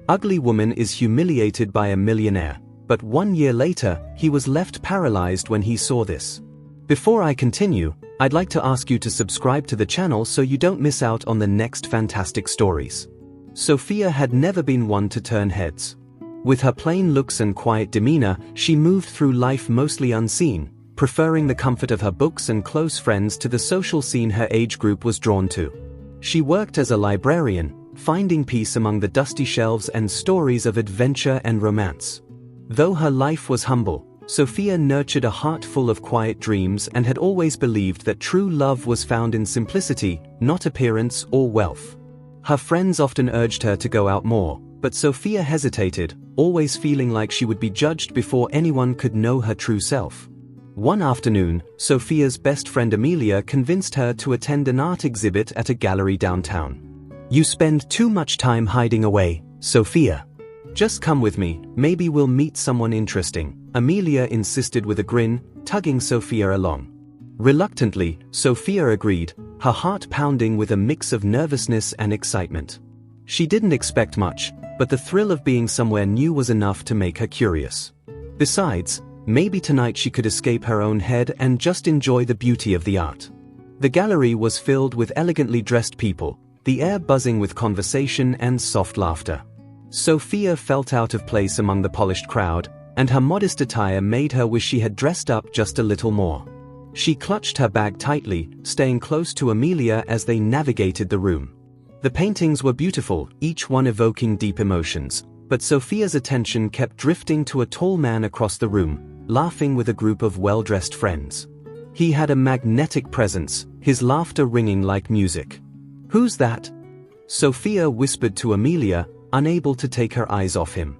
Ugly woman is humiliated by a millionaire, but 1 year later, he was left paralyzed when he saw this. Before I continue, I'd like to ask you to subscribe to the channel so you don't miss out on the next fantastic stories. Sophia had never been one to turn heads. With her plain looks and quiet demeanor, she moved through life mostly unseen, preferring the comfort of her books and close friends to the social scene her age group was drawn to. She worked as a librarian, finding peace among the dusty shelves and stories of adventure and romance. Though her life was humble, Sophia nurtured a heart full of quiet dreams and had always believed that true love was found in simplicity, not appearance or wealth. Her friends often urged her to go out more, but Sophia hesitated, always feeling like she would be judged before anyone could know her true self. One afternoon, Sophia's best friend Amelia convinced her to attend an art exhibit at a gallery downtown. "You spend too much time hiding away, Sophia. Just come with me, maybe we'll meet someone interesting," Amelia insisted with a grin, tugging Sophia along. Reluctantly, Sophia agreed, her heart pounding with a mix of nervousness and excitement. She didn't expect much, but the thrill of being somewhere new was enough to make her curious. Besides, maybe tonight she could escape her own head and just enjoy the beauty of the art. The gallery was filled with elegantly dressed people, the air buzzing with conversation and soft laughter. Sophia felt out of place among the polished crowd, and her modest attire made her wish she had dressed up just a little more. She clutched her bag tightly, staying close to Amelia as they navigated the room. The paintings were beautiful, each one evoking deep emotions, but Sophia's attention kept drifting to a tall man across the room, laughing with a group of well-dressed friends. He had a magnetic presence, his laughter ringing like music. "Who's that?" Sophia whispered to Amelia, unable to take her eyes off him.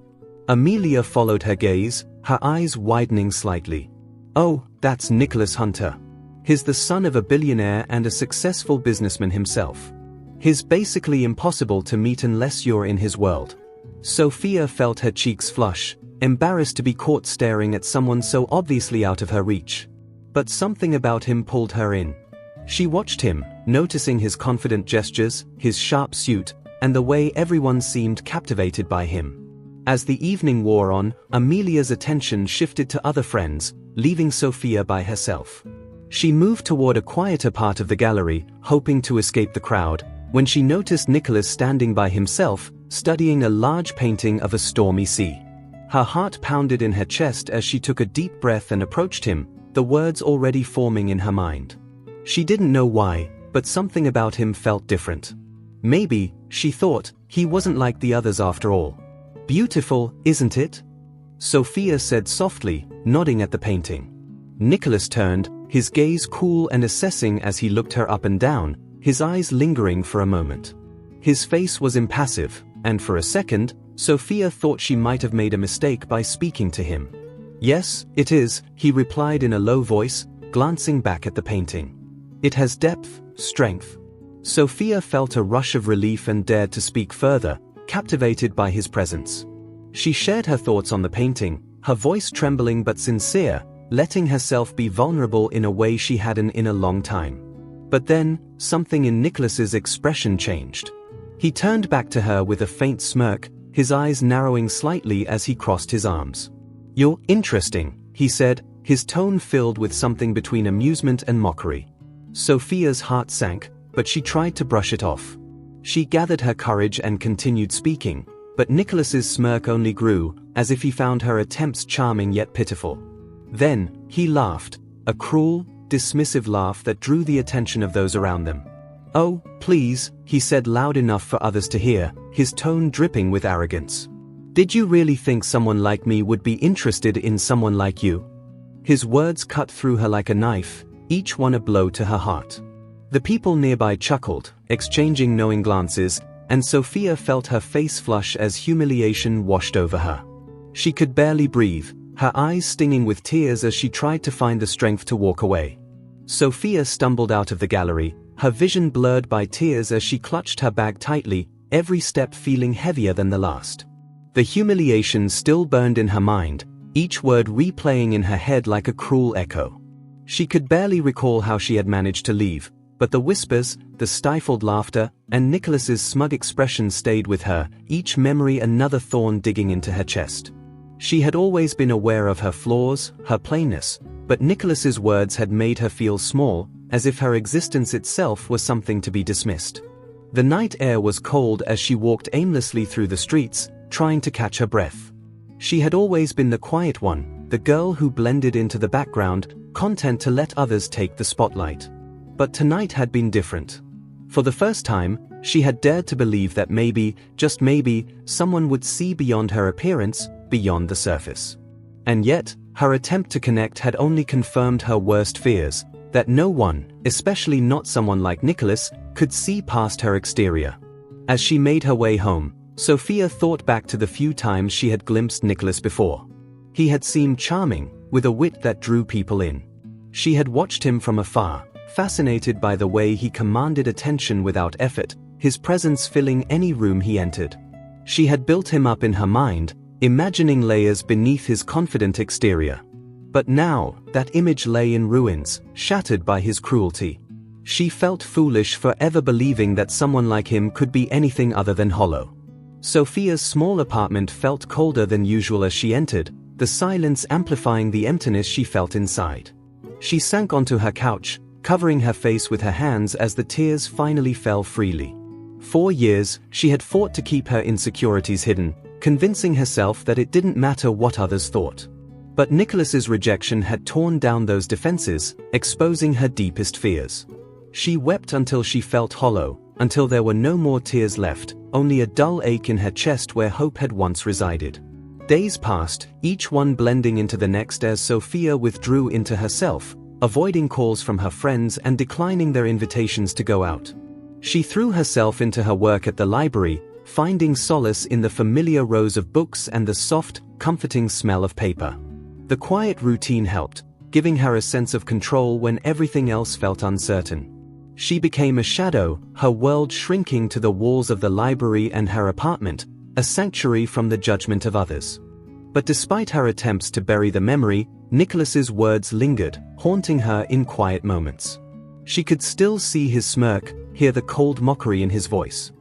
Amelia followed her gaze, her eyes widening slightly. "Oh, that's Nicholas Hunter. He's the son of a billionaire and a successful businessman himself. He's basically impossible to meet unless you're in his world." Sophia felt her cheeks flush, embarrassed to be caught staring at someone so obviously out of her reach. But something about him pulled her in. She watched him, noticing his confident gestures, his sharp suit, and the way everyone seemed captivated by him. As the evening wore on, Amelia's attention shifted to other friends, leaving Sophia by herself. She moved toward a quieter part of the gallery, hoping to escape the crowd, when she noticed Nicholas standing by himself, studying a large painting of a stormy sea. Her heart pounded in her chest as she took a deep breath and approached him, the words already forming in her mind. She didn't know why, but something about him felt different. Maybe, she thought, he wasn't like the others after all. "Beautiful, isn't it?" Sophia said softly, nodding at the painting. Nicholas turned, his gaze cool and assessing as he looked her up and down, his eyes lingering for a moment. His face was impassive, and for a second, Sophia thought she might have made a mistake by speaking to him. "Yes, it is," he replied in a low voice, glancing back at the painting. "It has depth, strength." Sophia felt a rush of relief and dared to speak further, captivated by his presence. She shared her thoughts on the painting, her voice trembling but sincere, letting herself be vulnerable in a way she hadn't in a long time. But then, something in Nicholas's expression changed. He turned back to her with a faint smirk, his eyes narrowing slightly as he crossed his arms. "You're interesting," he said, his tone filled with something between amusement and mockery. Sophia's heart sank, but she tried to brush it off. She gathered her courage and continued speaking, but Nicholas's smirk only grew, as if he found her attempts charming yet pitiful. Then, he laughed, a cruel, dismissive laugh that drew the attention of those around them. "Oh, please," he said loud enough for others to hear, his tone dripping with arrogance. "Did you really think someone like me would be interested in someone like you?" His words cut through her like a knife, each one a blow to her heart. The people nearby chuckled, exchanging knowing glances, and Sophia felt her face flush as humiliation washed over her. She could barely breathe, her eyes stinging with tears as she tried to find the strength to walk away. Sophia stumbled out of the gallery, her vision blurred by tears as she clutched her bag tightly, every step feeling heavier than the last. The humiliation still burned in her mind, each word replaying in her head like a cruel echo. She could barely recall how she had managed to leave, But the whispers, the stifled laughter, and Nicholas's smug expression stayed with her, each memory another thorn digging into her chest. She had always been aware of her flaws, her plainness, but Nicholas's words had made her feel small, as if her existence itself was something to be dismissed. The night air was cold as she walked aimlessly through the streets, trying to catch her breath. She had always been the quiet one, the girl who blended into the background, content to let others take the spotlight. But tonight had been different. For the first time, she had dared to believe that maybe, just maybe, someone would see beyond her appearance, beyond the surface. And yet, her attempt to connect had only confirmed her worst fears, that no one, especially not someone like Nicholas, could see past her exterior. As she made her way home, Sophia thought back to the few times she had glimpsed Nicholas before. He had seemed charming, with a wit that drew people in. She had watched him from afar, fascinated by the way he commanded attention without effort, his presence filling any room he entered. She had built him up in her mind, imagining layers beneath his confident exterior. But now, that image lay in ruins, shattered by his cruelty. She felt foolish for ever believing that someone like him could be anything other than hollow. Sophia's small apartment felt colder than usual as she entered, the silence amplifying the emptiness she felt inside. She sank onto her couch, covering her face with her hands as the tears finally fell freely. 4 years, she had fought to keep her insecurities hidden, convincing herself that it didn't matter what others thought. But Nicholas's rejection had torn down those defenses, exposing her deepest fears. She wept until she felt hollow, until there were no more tears left, only a dull ache in her chest where hope had once resided. Days passed, each one blending into the next as Sophia withdrew into herself, avoiding calls from her friends and declining their invitations to go out. She threw herself into her work at the library, finding solace in the familiar rows of books and the soft, comforting smell of paper. The quiet routine helped, giving her a sense of control when everything else felt uncertain. She became a shadow, her world shrinking to the walls of the library and her apartment, a sanctuary from the judgment of others. But despite her attempts to bury the memory, Nicholas's words lingered, haunting her in quiet moments. She could still see his smirk, hear the cold mockery in his voice.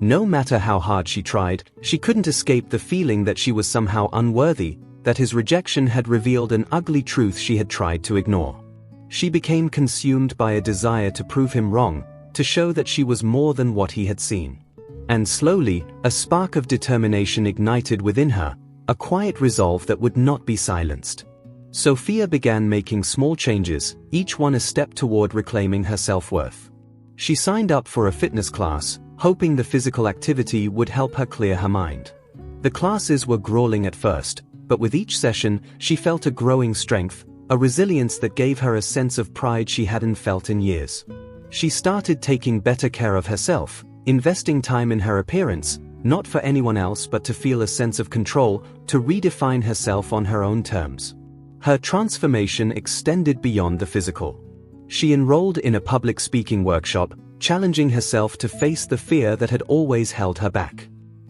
No matter how hard she tried, she couldn't escape the feeling that she was somehow unworthy, that his rejection had revealed an ugly truth she had tried to ignore. She became consumed by a desire to prove him wrong, to show that she was more than what he had seen. And slowly, a spark of determination ignited within her, a quiet resolve that would not be silenced. Sophia began making small changes, each one a step toward reclaiming her self-worth. She signed up for a fitness class, hoping the physical activity would help her clear her mind. The classes were grueling at first, but with each session, she felt a growing strength, a resilience that gave her a sense of pride she hadn't felt in years. She started taking better care of herself, investing time in her appearance, not for anyone else but to feel a sense of control, to redefine herself on her own terms. Her transformation extended beyond the physical. She enrolled in a public speaking workshop, challenging herself to face the fear that had always held her back.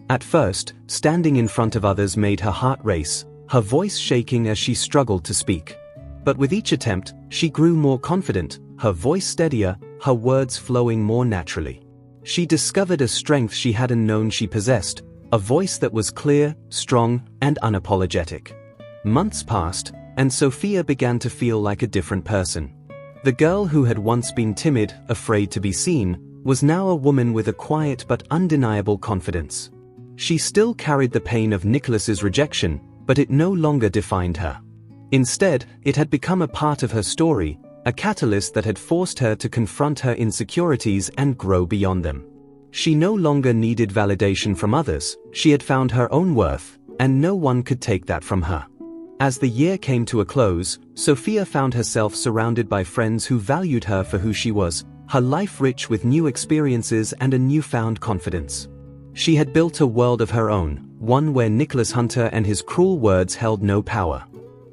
At first, standing in front of others made her heart race, her voice shaking as she struggled to speak. But with each attempt, she grew more confident, her voice steadier, her words flowing more naturally. She discovered a strength she hadn't known she possessed, a voice that was clear, strong, and unapologetic. Months passed, and Sophia began to feel like a different person. The girl who had once been timid, afraid to be seen, was now a woman with a quiet but undeniable confidence. She still carried the pain of Nicholas's rejection, but it no longer defined her. Instead, it had become a part of her story, a catalyst that had forced her to confront her insecurities and grow beyond them. She no longer needed validation from others, she had found her own worth, and no one could take that from her. As the year came to a close, Sophia found herself surrounded by friends who valued her for who she was, her life rich with new experiences and a newfound confidence. She had built a world of her own, one where Nicholas Hunter and his cruel words held no power.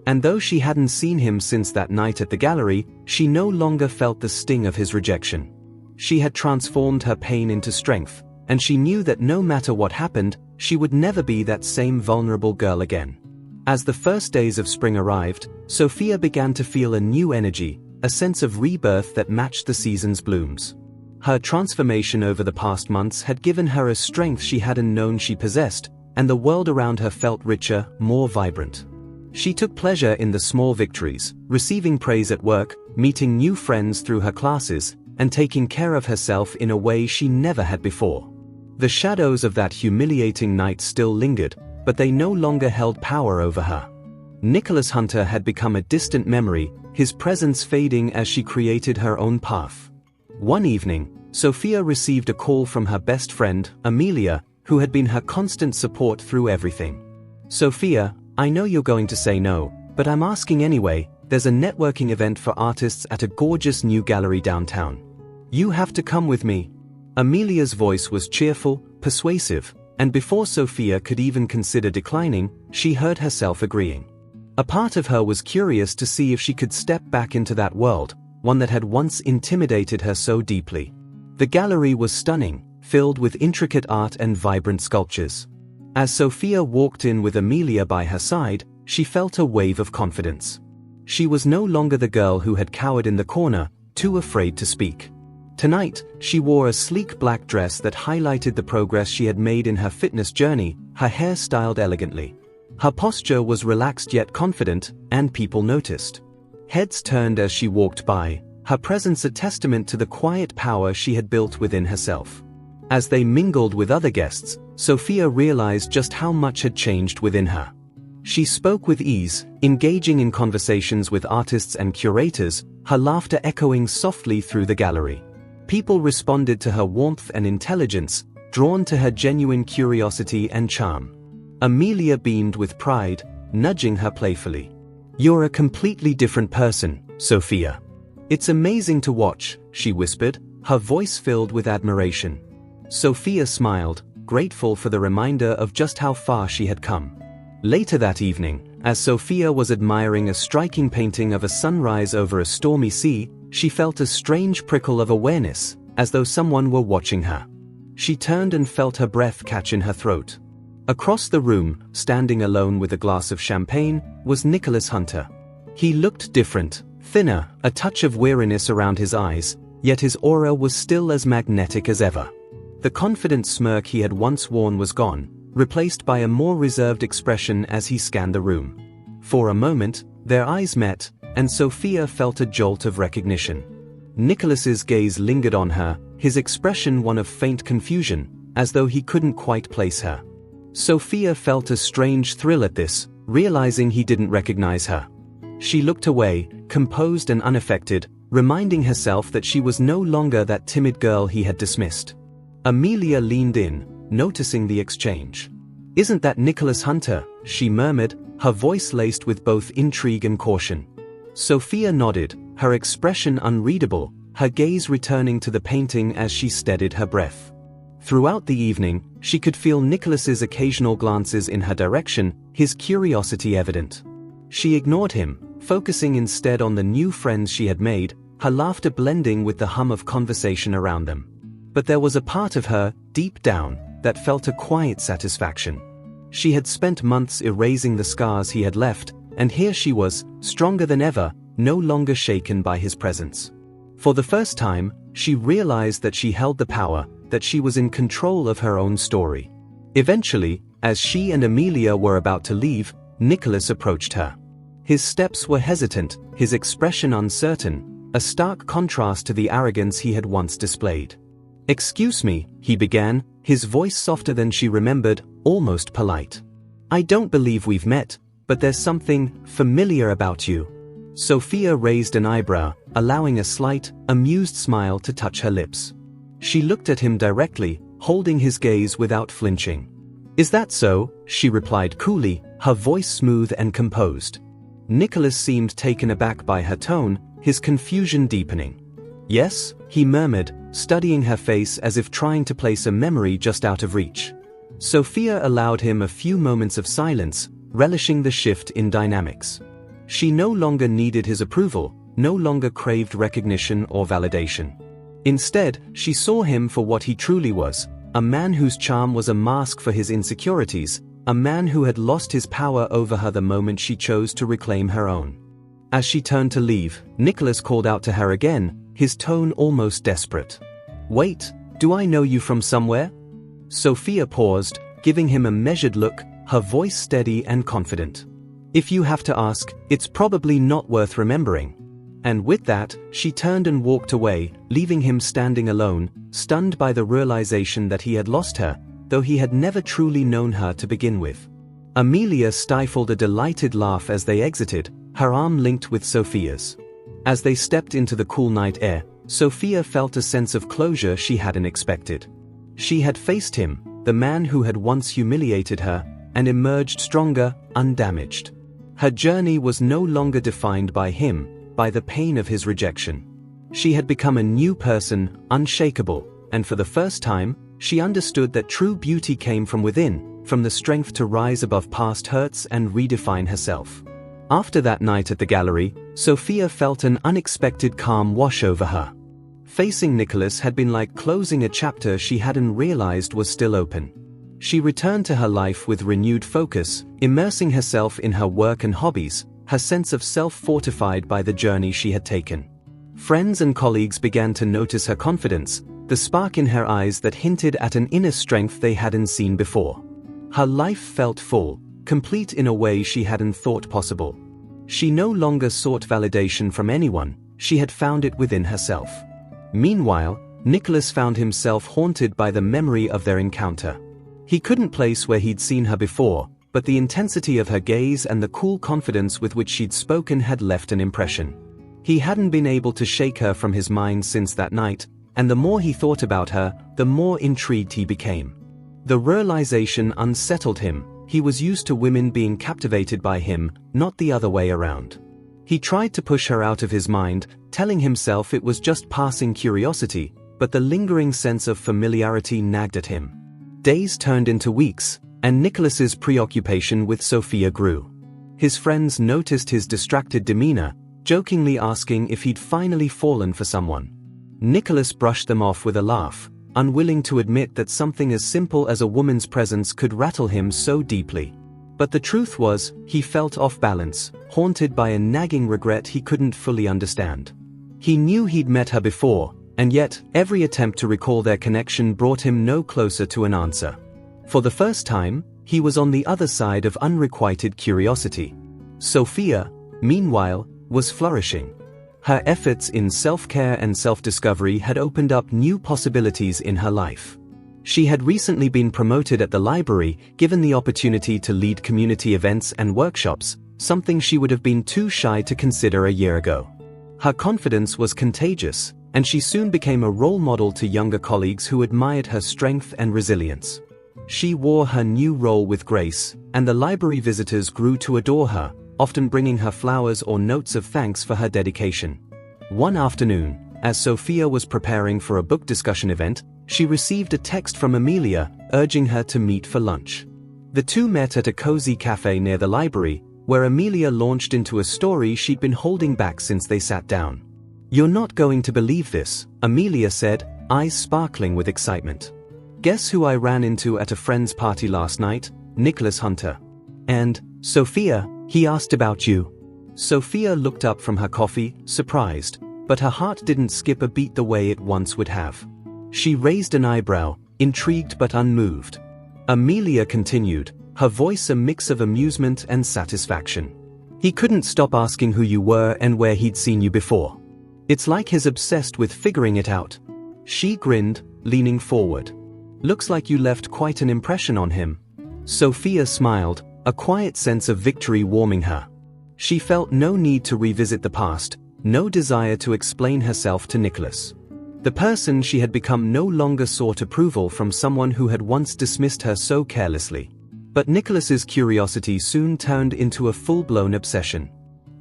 And though she hadn't seen him since that night at the gallery, she no longer felt the sting of his rejection. She had transformed her pain into strength, and she knew that no matter what happened, she would never be that same vulnerable girl again. As the first days of spring arrived, Sophia began to feel a new energy, a sense of rebirth that matched the season's blooms. Her transformation over the past months had given her a strength she hadn't known she possessed, and the world around her felt richer, more vibrant. She took pleasure in the small victories, receiving praise at work, meeting new friends through her classes, and taking care of herself in a way she never had before. The shadows of that humiliating night still lingered, but they no longer held power over her. Nicholas Hunter had become a distant memory, his presence fading as she created her own path. One evening, Sophia received a call from her best friend, Amelia, who had been her constant support through everything. "Sophia, I know you're going to say no, but I'm asking anyway. There's a networking event for artists at a gorgeous new gallery downtown. You have to come with me." Amelia's voice was cheerful, persuasive, and before Sophia could even consider declining, she heard herself agreeing. A part of her was curious to see if she could step back into that world, one that had once intimidated her so deeply. The gallery was stunning, filled with intricate art and vibrant sculptures. As Sophia walked in with Amelia by her side, she felt a wave of confidence. She was no longer the girl who had cowered in the corner, too afraid to speak. Tonight, she wore a sleek black dress that highlighted the progress she had made in her fitness journey, her hair styled elegantly. Her posture was relaxed yet confident, and people noticed. Heads turned as she walked by, her presence a testament to the quiet power she had built within herself. As they mingled with other guests, Sophia realized just how much had changed within her. She spoke with ease, engaging in conversations with artists and curators, her laughter echoing softly through the gallery. People responded to her warmth and intelligence, drawn to her genuine curiosity and charm. Amelia beamed with pride, nudging her playfully. "You're a completely different person, Sophia. It's amazing to watch," she whispered, her voice filled with admiration. Sophia smiled, grateful for the reminder of just how far she had come. Later that evening, as Sophia was admiring a striking painting of a sunrise over a stormy sea, she felt a strange prickle of awareness, as though someone were watching her. She turned and felt her breath catch in her throat. Across the room, standing alone with a glass of champagne, was Nicholas Hunter. He looked different, thinner, a touch of weariness around his eyes, yet his aura was still as magnetic as ever. The confident smirk he had once worn was gone, replaced by a more reserved expression as he scanned the room. For a moment, their eyes met, and Sophia felt a jolt of recognition. Nicholas's gaze lingered on her, his expression one of faint confusion, as though he couldn't quite place her. Sophia felt a strange thrill at this, realizing he didn't recognize her. She looked away, composed and unaffected, reminding herself that she was no longer that timid girl he had dismissed. Amelia leaned in, noticing the exchange. "Isn't that Nicholas Hunter?" she murmured, her voice laced with both intrigue and caution. Sophia nodded, her expression unreadable, her gaze returning to the painting as she steadied her breath. Throughout the evening, she could feel Nicholas's occasional glances in her direction, his curiosity evident. She ignored him, focusing instead on the new friends she had made, her laughter blending with the hum of conversation around them. But there was a part of her, deep down, that felt a quiet satisfaction. She had spent months erasing the scars he had left, and here she was, stronger than ever, no longer shaken by his presence. For the first time, she realized that she held the power, that she was in control of her own story. Eventually, as she and Amelia were about to leave, Nicholas approached her. His steps were hesitant, his expression uncertain, a stark contrast to the arrogance he had once displayed. "Excuse me," he began, his voice softer than she remembered, almost polite. "I don't believe we've met, but there's something familiar about you." Sophia raised an eyebrow, allowing a slight, amused smile to touch her lips. She looked at him directly, holding his gaze without flinching. "Is that so?" she replied coolly, her voice smooth and composed. Nicholas seemed taken aback by her tone, his confusion deepening. "Yes," he murmured, studying her face as if trying to place a memory just out of reach. Sophia allowed him a few moments of silence, relishing the shift in dynamics. She no longer needed his approval, no longer craved recognition or validation. Instead, she saw him for what he truly was, a man whose charm was a mask for his insecurities, a man who had lost his power over her the moment she chose to reclaim her own. As she turned to leave, Nicholas called out to her again, his tone almost desperate. "Wait, do I know you from somewhere?" Sophia paused, giving him a measured look, her voice steady and confident. "If you have to ask, it's probably not worth remembering." And with that, she turned and walked away, leaving him standing alone, stunned by the realization that he had lost her, though he had never truly known her to begin with. Amelia stifled a delighted laugh as they exited, her arm linked with Sophia's. As they stepped into the cool night air, Sophia felt a sense of closure she hadn't expected. She had faced him, the man who had once humiliated her, and emerged stronger, undamaged. Her journey was no longer defined by him, by the pain of his rejection. She had become a new person, unshakable, and for the first time, she understood that true beauty came from within, from the strength to rise above past hurts and redefine herself. After that night at the gallery, Sophia felt an unexpected calm wash over her. Facing Nicholas had been like closing a chapter she hadn't realized was still open. She returned to her life with renewed focus, immersing herself in her work and hobbies, her sense of self fortified by the journey she had taken. Friends and colleagues began to notice her confidence, the spark in her eyes that hinted at an inner strength they hadn't seen before. Her life felt full, complete in a way she hadn't thought possible. She no longer sought validation from anyone, she had found it within herself. Meanwhile, Nicholas found himself haunted by the memory of their encounter. He couldn't place where he'd seen her before, but the intensity of her gaze and the cool confidence with which she'd spoken had left an impression. He hadn't been able to shake her from his mind since that night, and the more he thought about her, the more intrigued he became. The realization unsettled him. He was used to women being captivated by him, not the other way around. He tried to push her out of his mind, telling himself it was just passing curiosity, but the lingering sense of familiarity nagged at him. Days turned into weeks, and Nicholas's preoccupation with Sophia grew. His friends noticed his distracted demeanor, jokingly asking if he'd finally fallen for someone. Nicholas brushed them off with a laugh, unwilling to admit that something as simple as a woman's presence could rattle him so deeply. But the truth was, he felt off balance, haunted by a nagging regret he couldn't fully understand. He knew he'd met her before, and yet, every attempt to recall their connection brought him no closer to an answer. For the first time, he was on the other side of unrequited curiosity. Sophia, meanwhile, was flourishing. Her efforts in self-care and self-discovery had opened up new possibilities in her life. She had recently been promoted at the library, given the opportunity to lead community events and workshops, something she would have been too shy to consider a year ago. Her confidence was contagious, and she soon became a role model to younger colleagues who admired her strength and resilience. She wore her new role with grace, and the library visitors grew to adore her, often bringing her flowers or notes of thanks for her dedication. One afternoon, as Sophia was preparing for a book discussion event, she received a text from Amelia, urging her to meet for lunch. The two met at a cozy cafe near the library, where Amelia launched into a story she'd been holding back since they sat down. "You're not going to believe this," Amelia said, eyes sparkling with excitement. "Guess who I ran into at a friend's party last night? Nicholas Hunter. And, Sophia, he asked about you." Sophia looked up from her coffee, surprised, but her heart didn't skip a beat the way it once would have. She raised an eyebrow, intrigued but unmoved. Amelia continued, her voice a mix of amusement and satisfaction. "He couldn't stop asking who you were and where he'd seen you before. It's like he's obsessed with figuring it out." She grinned, leaning forward. "Looks like you left quite an impression on him." Sophia smiled, a quiet sense of victory warming her. She felt no need to revisit the past, no desire to explain herself to Nicholas. The person she had become no longer sought approval from someone who had once dismissed her so carelessly. But Nicholas's curiosity soon turned into a full-blown obsession.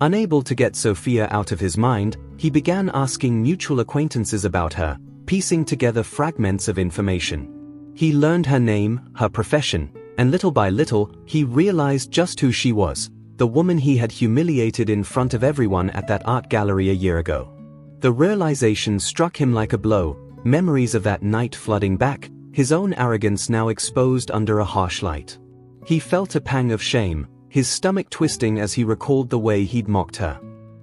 Unable to get Sophia out of his mind, he began asking mutual acquaintances about her, piecing together fragments of information. He learned her name, her profession, and little by little, he realized just who she was, the woman he had humiliated in front of everyone at that art gallery a year ago. The realization struck him like a blow, memories of that night flooding back, his own arrogance now exposed under a harsh light. He felt a pang of shame, his stomach twisting as he recalled the way he'd mocked her.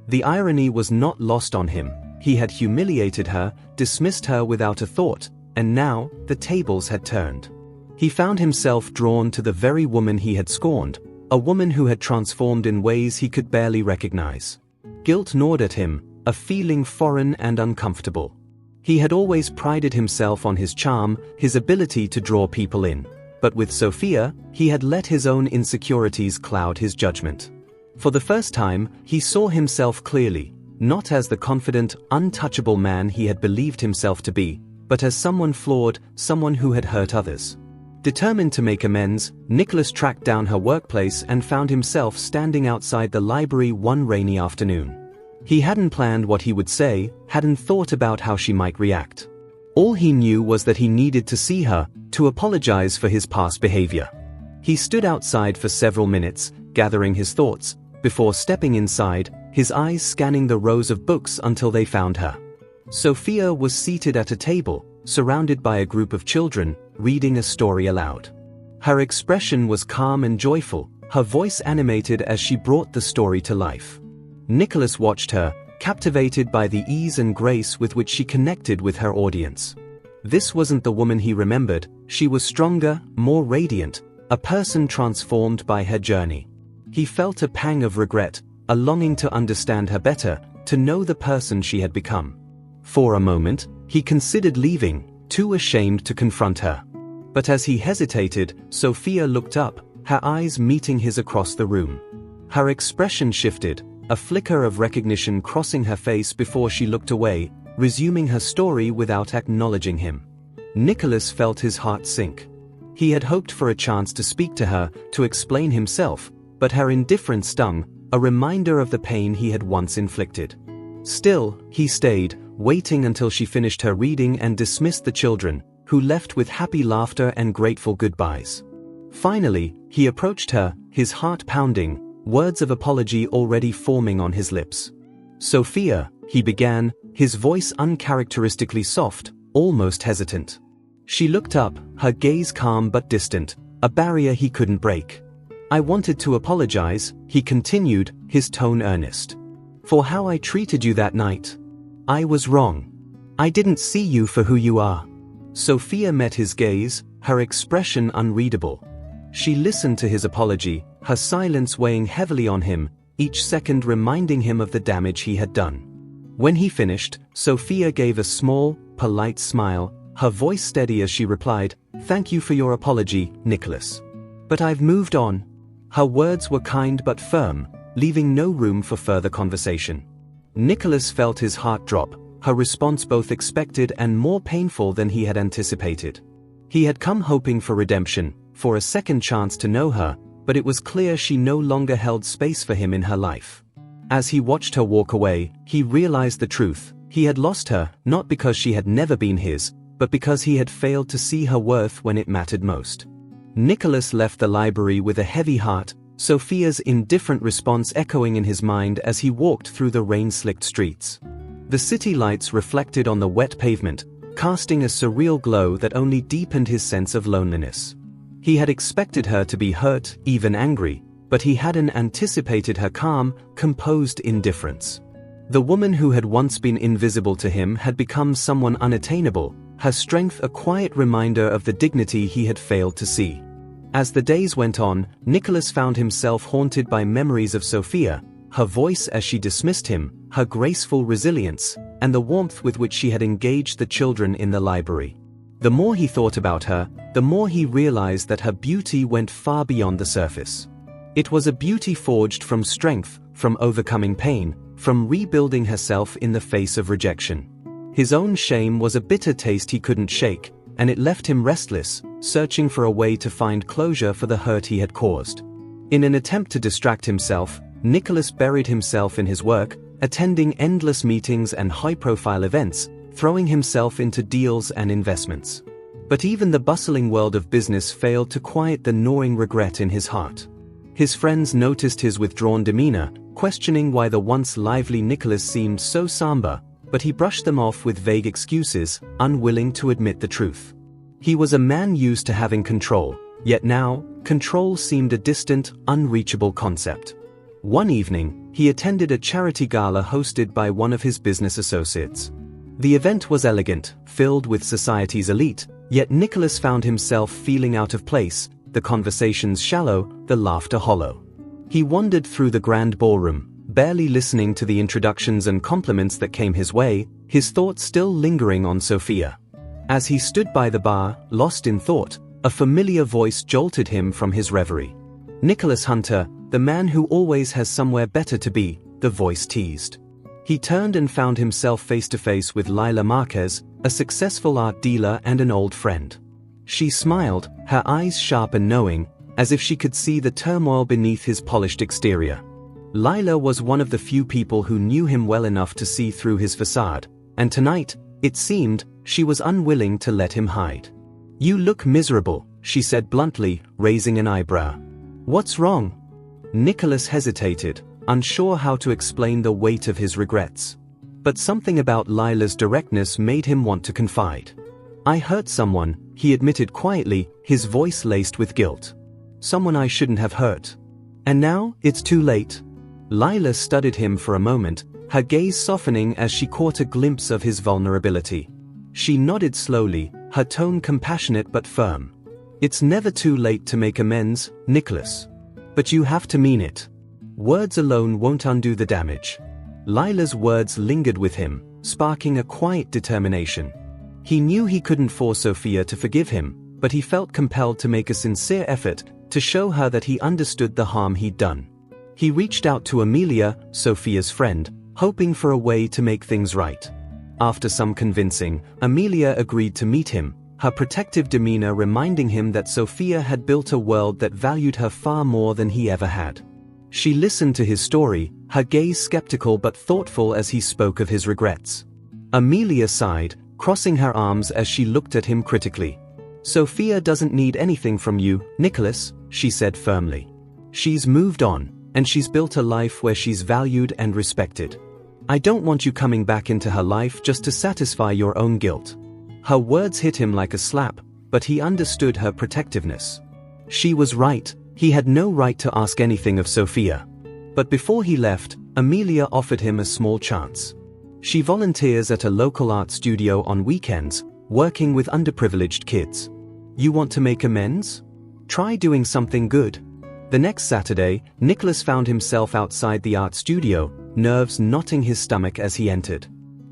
The irony was not lost on him. He had humiliated her, dismissed her without a thought, and now, the tables had turned. He found himself drawn to the very woman he had scorned, a woman who had transformed in ways he could barely recognize. Guilt gnawed at him, a feeling foreign and uncomfortable. He had always prided himself on his charm, his ability to draw people in. But with Sophia, he had let his own insecurities cloud his judgment. For the first time, he saw himself clearly, not as the confident, untouchable man he had believed himself to be, but as someone flawed, someone who had hurt others. Determined to make amends, Nicholas tracked down her workplace and found himself standing outside the library one rainy afternoon. He hadn't planned what he would say, hadn't thought about how she might react. All he knew was that he needed to see her, to apologize for his past behavior. He stood outside for several minutes, gathering his thoughts, before stepping inside, his eyes scanning the rows of books until they found her. Sophia was seated at a table, surrounded by a group of children, reading a story aloud. Her expression was calm and joyful, her voice animated as she brought the story to life. Nicholas watched her, captivated by the ease and grace with which she connected with her audience. This wasn't the woman he remembered. She was stronger, more radiant, a person transformed by her journey. He felt a pang of regret, a longing to understand her better, to know the person she had become. For a moment, he considered leaving, too ashamed to confront her. But as he hesitated, Sophia looked up, her eyes meeting his across the room. Her expression shifted, a flicker of recognition crossing her face before she looked away, resuming her story without acknowledging him. Nicholas felt his heart sink. He had hoped for a chance to speak to her, to explain himself, but her indifference stung, a reminder of the pain he had once inflicted. Still, he stayed, waiting until she finished her reading and dismissed the children, who left with happy laughter and grateful goodbyes. Finally, he approached her, his heart pounding, words of apology already forming on his lips. "Sophia," he began, his voice uncharacteristically soft, almost hesitant. She looked up, her gaze calm but distant, a barrier he couldn't break. "I wanted to apologize," he continued, his tone earnest, "for how I treated you that night. I was wrong. I didn't see you for who you are." Sophia met his gaze, her expression unreadable. She listened to his apology, her silence weighing heavily on him, each second reminding him of the damage he had done. When he finished, Sophia gave a small, polite smile, her voice steady as she replied, "Thank you for your apology, Nicholas. But I've moved on." Her words were kind but firm, leaving no room for further conversation. Nicholas felt his heart drop, her response both expected and more painful than he had anticipated. He had come hoping for redemption, for a second chance to know her, but it was clear she no longer held space for him in her life. As he watched her walk away, he realized the truth. He had lost her, not because she had never been his, but because he had failed to see her worth when it mattered most. Nicholas left the library with a heavy heart, Sophia's indifferent response echoing in his mind as he walked through the rain-slicked streets. The city lights reflected on the wet pavement, casting a surreal glow that only deepened his sense of loneliness. He had expected her to be hurt, even angry, but he hadn't anticipated her calm, composed indifference. The woman who had once been invisible to him had become someone unattainable, her strength a quiet reminder of the dignity he had failed to see. As the days went on, Nicholas found himself haunted by memories of Sophia, her voice as she dismissed him, her graceful resilience, and the warmth with which she had engaged the children in the library. The more he thought about her, the more he realized that her beauty went far beyond the surface. It was a beauty forged from strength, from overcoming pain, from rebuilding herself in the face of rejection. His own shame was a bitter taste he couldn't shake, and it left him restless, searching for a way to find closure for the hurt he had caused. In an attempt to distract himself, Nicholas buried himself in his work, attending endless meetings and high-profile events, throwing himself into deals and investments. But even the bustling world of business failed to quiet the gnawing regret in his heart. His friends noticed his withdrawn demeanor, questioning why the once lively Nicholas seemed so somber, but he brushed them off with vague excuses, unwilling to admit the truth. He was a man used to having control, yet now, control seemed a distant, unreachable concept. One evening, he attended a charity gala hosted by one of his business associates. The event was elegant, filled with society's elite, yet Nicholas found himself feeling out of place, the conversations shallow, the laughter hollow. He wandered through the grand ballroom, barely listening to the introductions and compliments that came his way, his thoughts still lingering on Sophia. As he stood by the bar, lost in thought, a familiar voice jolted him from his reverie. "Nicholas Hunter, the man who always has somewhere better to be," the voice teased. He turned and found himself face to face with Lila Marquez, a successful art dealer and an old friend. She smiled, her eyes sharp and knowing, as if she could see the turmoil beneath his polished exterior. Lila was one of the few people who knew him well enough to see through his facade, and tonight, it seemed, she was unwilling to let him hide. "You look miserable," she said bluntly, raising an eyebrow. "What's wrong?" Nicholas hesitated, unsure how to explain the weight of his regrets. But something about Lila's directness made him want to confide. "I hurt someone," he admitted quietly, his voice laced with guilt. "Someone I shouldn't have hurt. And now, it's too late." Lila studied him for a moment, her gaze softening as she caught a glimpse of his vulnerability. She nodded slowly, her tone compassionate but firm. "It's never too late to make amends, Nicholas. But you have to mean it. Words alone won't undo the damage." Lila's words lingered with him, sparking a quiet determination. He knew he couldn't force Sophia to forgive him, but he felt compelled to make a sincere effort to show her that he understood the harm he'd done. He reached out to Amelia, Sophia's friend, hoping for a way to make things right. After some convincing, Amelia agreed to meet him, her protective demeanor reminding him that Sophia had built a world that valued her far more than he ever had. She listened to his story, her gaze skeptical but thoughtful as he spoke of his regrets. Amelia sighed, crossing her arms as she looked at him critically. "Sophia doesn't need anything from you, Nicholas," she said firmly. "She's moved on, and she's built a life where she's valued and respected. I don't want you coming back into her life just to satisfy your own guilt." Her words hit him like a slap, but he understood her protectiveness. She was right, he had no right to ask anything of Sophia. But before he left, Amelia offered him a small chance. She volunteers at a local art studio on weekends, working with underprivileged kids. "You want to make amends? Try doing something good." The next Saturday, Nicholas found himself outside the art studio, nerves knotting his stomach as he entered.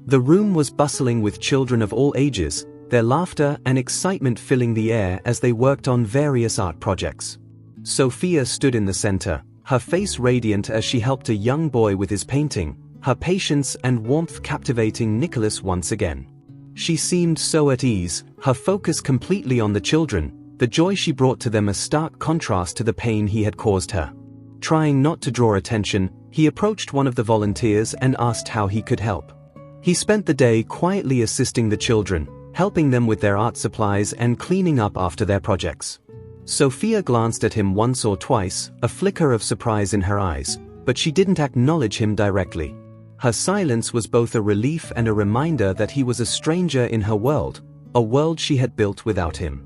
The room was bustling with children of all ages, their laughter and excitement filling the air as they worked on various art projects. Sophia stood in the center, her face radiant as she helped a young boy with his painting, her patience and warmth captivating Nicholas once again. She seemed so at ease, her focus completely on the children, the joy she brought to them a stark contrast to the pain he had caused her. Trying not to draw attention, he approached one of the volunteers and asked how he could help. He spent the day quietly assisting the children, helping them with their art supplies and cleaning up after their projects. Sophia glanced at him once or twice, a flicker of surprise in her eyes, but she didn't acknowledge him directly. Her silence was both a relief and a reminder that he was a stranger in her world, a world she had built without him.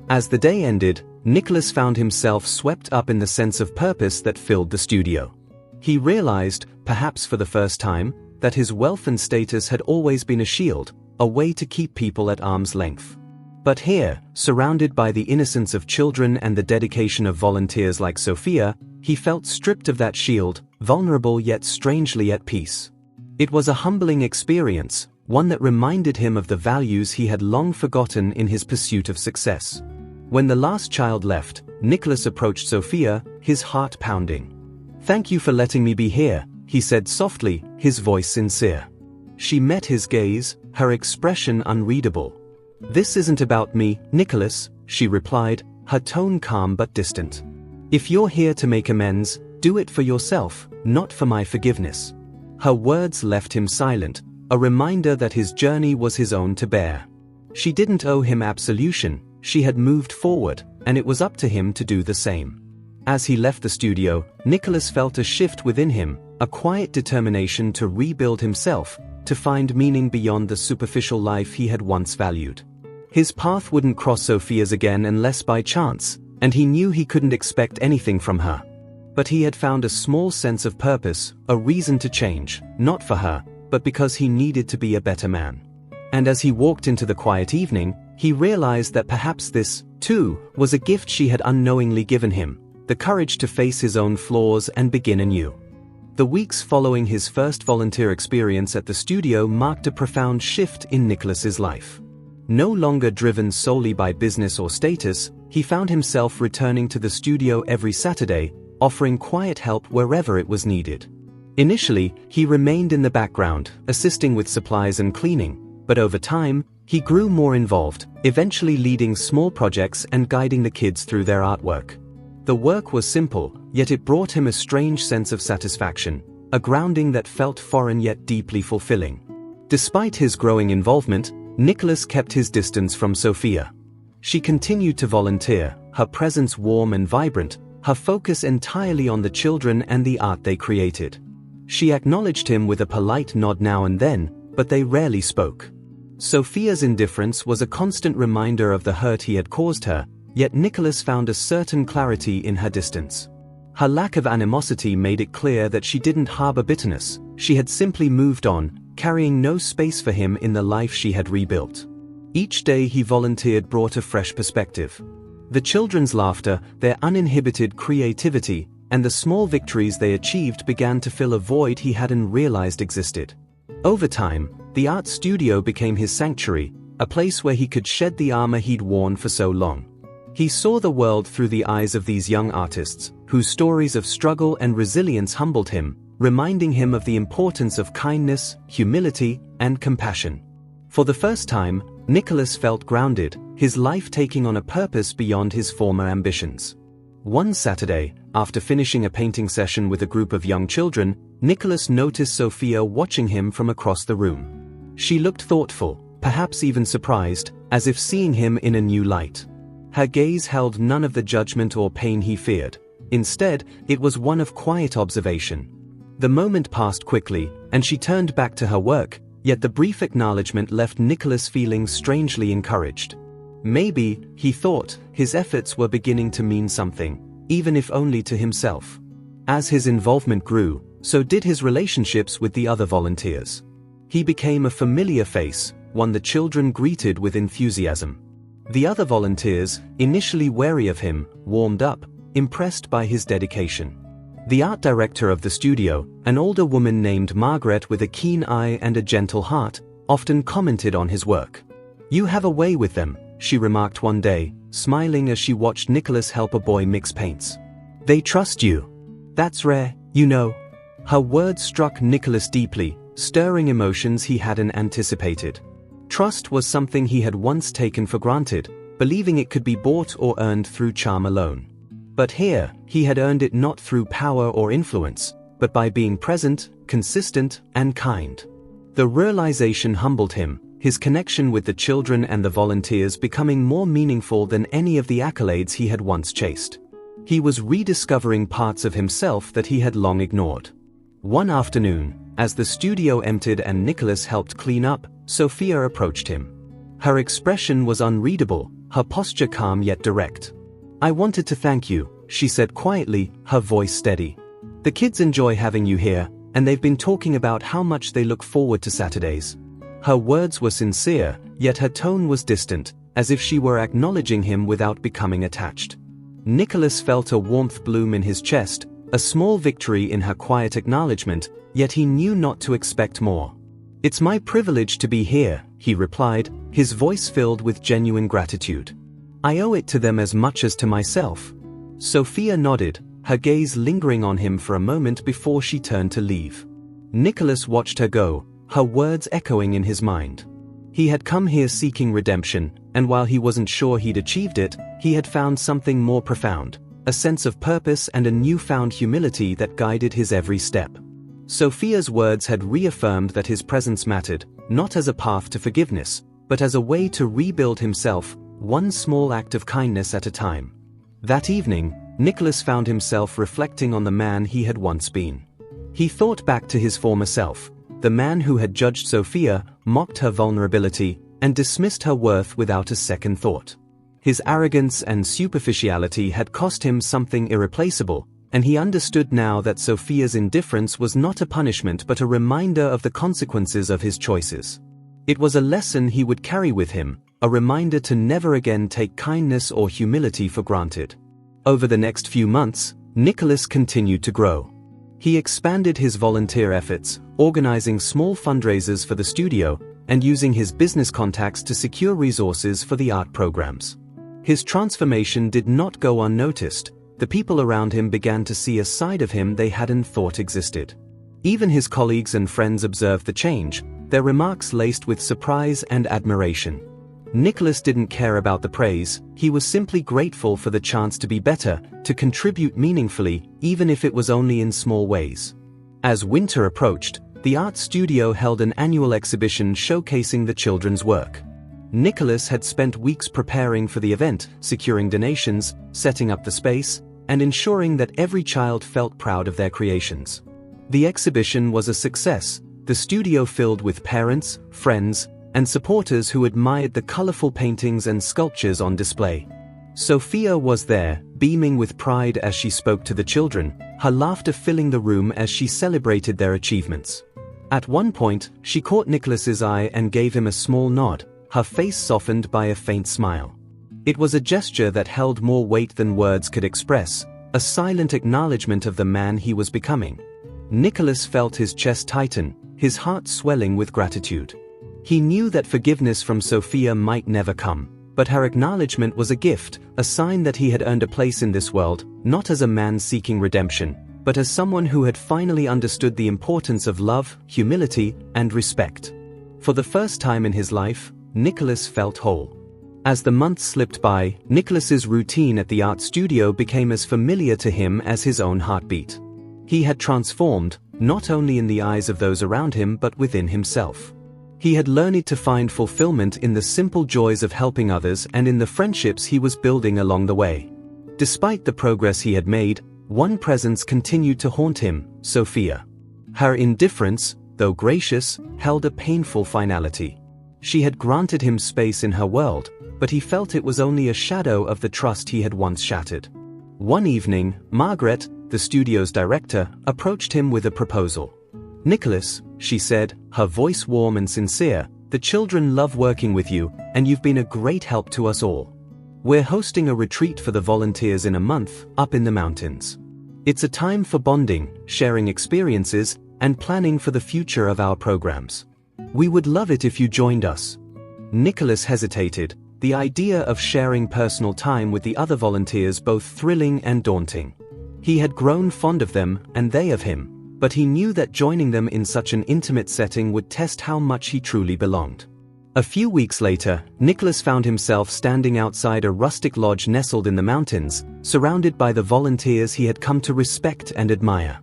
As the day ended, Nicholas found himself swept up in the sense of purpose that filled the studio. He realized, perhaps for the first time, that his wealth and status had always been a shield, a way to keep people at arm's length. But here, surrounded by the innocence of children and the dedication of volunteers like Sophia, he felt stripped of that shield, vulnerable yet strangely at peace. It was a humbling experience, one that reminded him of the values he had long forgotten in his pursuit of success. When the last child left, Nicholas approached Sophia, his heart pounding. "Thank you for letting me be here," he said softly, his voice sincere. She met his gaze, her expression unreadable. "This isn't about me, Nicholas," she replied, her tone calm but distant. "If you're here to make amends, do it for yourself, not for my forgiveness." Her words left him silent, a reminder that his journey was his own to bear. She didn't owe him absolution, she had moved forward, and it was up to him to do the same. As he left the studio, Nicholas felt a shift within him, a quiet determination to rebuild himself, to find meaning beyond the superficial life he had once valued. His path wouldn't cross Sophia's again unless by chance, and he knew he couldn't expect anything from her. But he had found a small sense of purpose, a reason to change, not for her, but because he needed to be a better man. And as he walked into the quiet evening, he realized that perhaps this, too, was a gift she had unknowingly given him, the courage to face his own flaws and begin anew. The weeks following his first volunteer experience at the studio marked a profound shift in Nicholas's life. No longer driven solely by business or status, he found himself returning to the studio every Saturday, offering quiet help wherever it was needed. Initially, he remained in the background, assisting with supplies and cleaning, but over time, he grew more involved, eventually leading small projects and guiding the kids through their artwork. The work was simple, yet it brought him a strange sense of satisfaction, a grounding that felt foreign yet deeply fulfilling. Despite his growing involvement, Nicholas kept his distance from Sophia. She continued to volunteer, her presence warm and vibrant, her focus entirely on the children and the art they created. She acknowledged him with a polite nod now and then, but they rarely spoke. Sophia's indifference was a constant reminder of the hurt he had caused her, yet Nicholas found a certain clarity in her distance. Her lack of animosity made it clear that she didn't harbor bitterness, she had simply moved on, carrying no space for him in the life she had rebuilt. Each day he volunteered brought a fresh perspective. The children's laughter, their uninhibited creativity, and the small victories they achieved began to fill a void he hadn't realized existed. Over time, the art studio became his sanctuary, a place where he could shed the armor he'd worn for so long. He saw the world through the eyes of these young artists, whose stories of struggle and resilience humbled him, reminding him of the importance of kindness, humility, and compassion. For the first time, Nicholas felt grounded, his life taking on a purpose beyond his former ambitions. One Saturday, after finishing a painting session with a group of young children, Nicholas noticed Sophia watching him from across the room. She looked thoughtful, perhaps even surprised, as if seeing him in a new light. Her gaze held none of the judgment or pain he feared. Instead, it was one of quiet observation. The moment passed quickly, and she turned back to her work, yet the brief acknowledgement left Nicholas feeling strangely encouraged. Maybe, he thought, his efforts were beginning to mean something, even if only to himself. As his involvement grew, so did his relationships with the other volunteers. He became a familiar face, one the children greeted with enthusiasm. The other volunteers, initially wary of him, warmed up, impressed by his dedication. The art director of the studio, an older woman named Margaret with a keen eye and a gentle heart, often commented on his work. "You have a way with them," she remarked one day, smiling as she watched Nicholas help a boy mix paints. "They trust you. That's rare, you know." Her words struck Nicholas deeply, stirring emotions he hadn't anticipated. Trust was something he had once taken for granted, believing it could be bought or earned through charm alone. But here, he had earned it not through power or influence, but by being present, consistent, and kind. The realization humbled him, his connection with the children and the volunteers becoming more meaningful than any of the accolades he had once chased. He was rediscovering parts of himself that he had long ignored. One afternoon, as the studio emptied and Nicholas helped clean up, Sophia approached him. Her expression was unreadable, her posture calm yet direct. "I wanted to thank you," she said quietly, her voice steady. "The kids enjoy having you here, and they've been talking about how much they look forward to Saturdays." Her words were sincere, yet her tone was distant, as if she were acknowledging him without becoming attached. Nicholas felt a warmth bloom in his chest, a small victory in her quiet acknowledgement, yet he knew not to expect more. "It's my privilege to be here," he replied, his voice filled with genuine gratitude. "I owe it to them as much as to myself." Sophia nodded, her gaze lingering on him for a moment before she turned to leave. Nicholas watched her go, her words echoing in his mind. He had come here seeking redemption, and while he wasn't sure he'd achieved it, he had found something more profound, a sense of purpose and a newfound humility that guided his every step. Sophia's words had reaffirmed that his presence mattered, not as a path to forgiveness, but as a way to rebuild himself, one small act of kindness at a time. That evening, Nicholas found himself reflecting on the man he had once been. He thought back to his former self, the man who had judged Sophia, mocked her vulnerability, and dismissed her worth without a second thought. His arrogance and superficiality had cost him something irreplaceable, and he understood now that Sophia's indifference was not a punishment but a reminder of the consequences of his choices. It was a lesson he would carry with him, a reminder to never again take kindness or humility for granted. Over the next few months, Nicholas continued to grow. He expanded his volunteer efforts, organizing small fundraisers for the studio, and using his business contacts to secure resources for the art programs. His transformation did not go unnoticed. The people around him began to see a side of him they hadn't thought existed. Even his colleagues and friends observed the change, their remarks laced with surprise and admiration. Nicholas didn't care about the praise, he was simply grateful for the chance to be better, to contribute meaningfully, even if it was only in small ways. As winter approached, the art studio held an annual exhibition showcasing the children's work. Nicholas had spent weeks preparing for the event, securing donations, setting up the space, and ensuring that every child felt proud of their creations. The exhibition was a success, the studio filled with parents, friends, and supporters who admired the colorful paintings and sculptures on display. Sophia was there, beaming with pride as she spoke to the children, her laughter filling the room as she celebrated their achievements. At one point, she caught Nicholas's eye and gave him a small nod, her face softened by a faint smile. It was a gesture that held more weight than words could express, a silent acknowledgement of the man he was becoming. Nicholas felt his chest tighten, his heart swelling with gratitude. He knew that forgiveness from Sophia might never come, but her acknowledgement was a gift, a sign that he had earned a place in this world, not as a man seeking redemption, but as someone who had finally understood the importance of love, humility, and respect. For the first time in his life, Nicholas felt whole. As the months slipped by, Nicholas's routine at the art studio became as familiar to him as his own heartbeat. He had transformed, not only in the eyes of those around him but within himself. He had learned to find fulfillment in the simple joys of helping others and in the friendships he was building along the way. Despite the progress he had made, one presence continued to haunt him, Sophia. Her indifference, though gracious, held a painful finality. She had granted him space in her world, but he felt it was only a shadow of the trust he had once shattered. One evening, Margaret, the studio's director, approached him with a proposal. "Nicholas," she said, her voice warm and sincere, "the children love working with you, and you've been a great help to us all. We're hosting a retreat for the volunteers in a month, up in the mountains. It's a time for bonding, sharing experiences, and planning for the future of our programs. We would love it if you joined us." Nicholas hesitated, the idea of sharing personal time with the other volunteers both thrilling and daunting. He had grown fond of them, and they of him, but he knew that joining them in such an intimate setting would test how much he truly belonged. A few weeks later, Nicholas found himself standing outside a rustic lodge nestled in the mountains, surrounded by the volunteers he had come to respect and admire.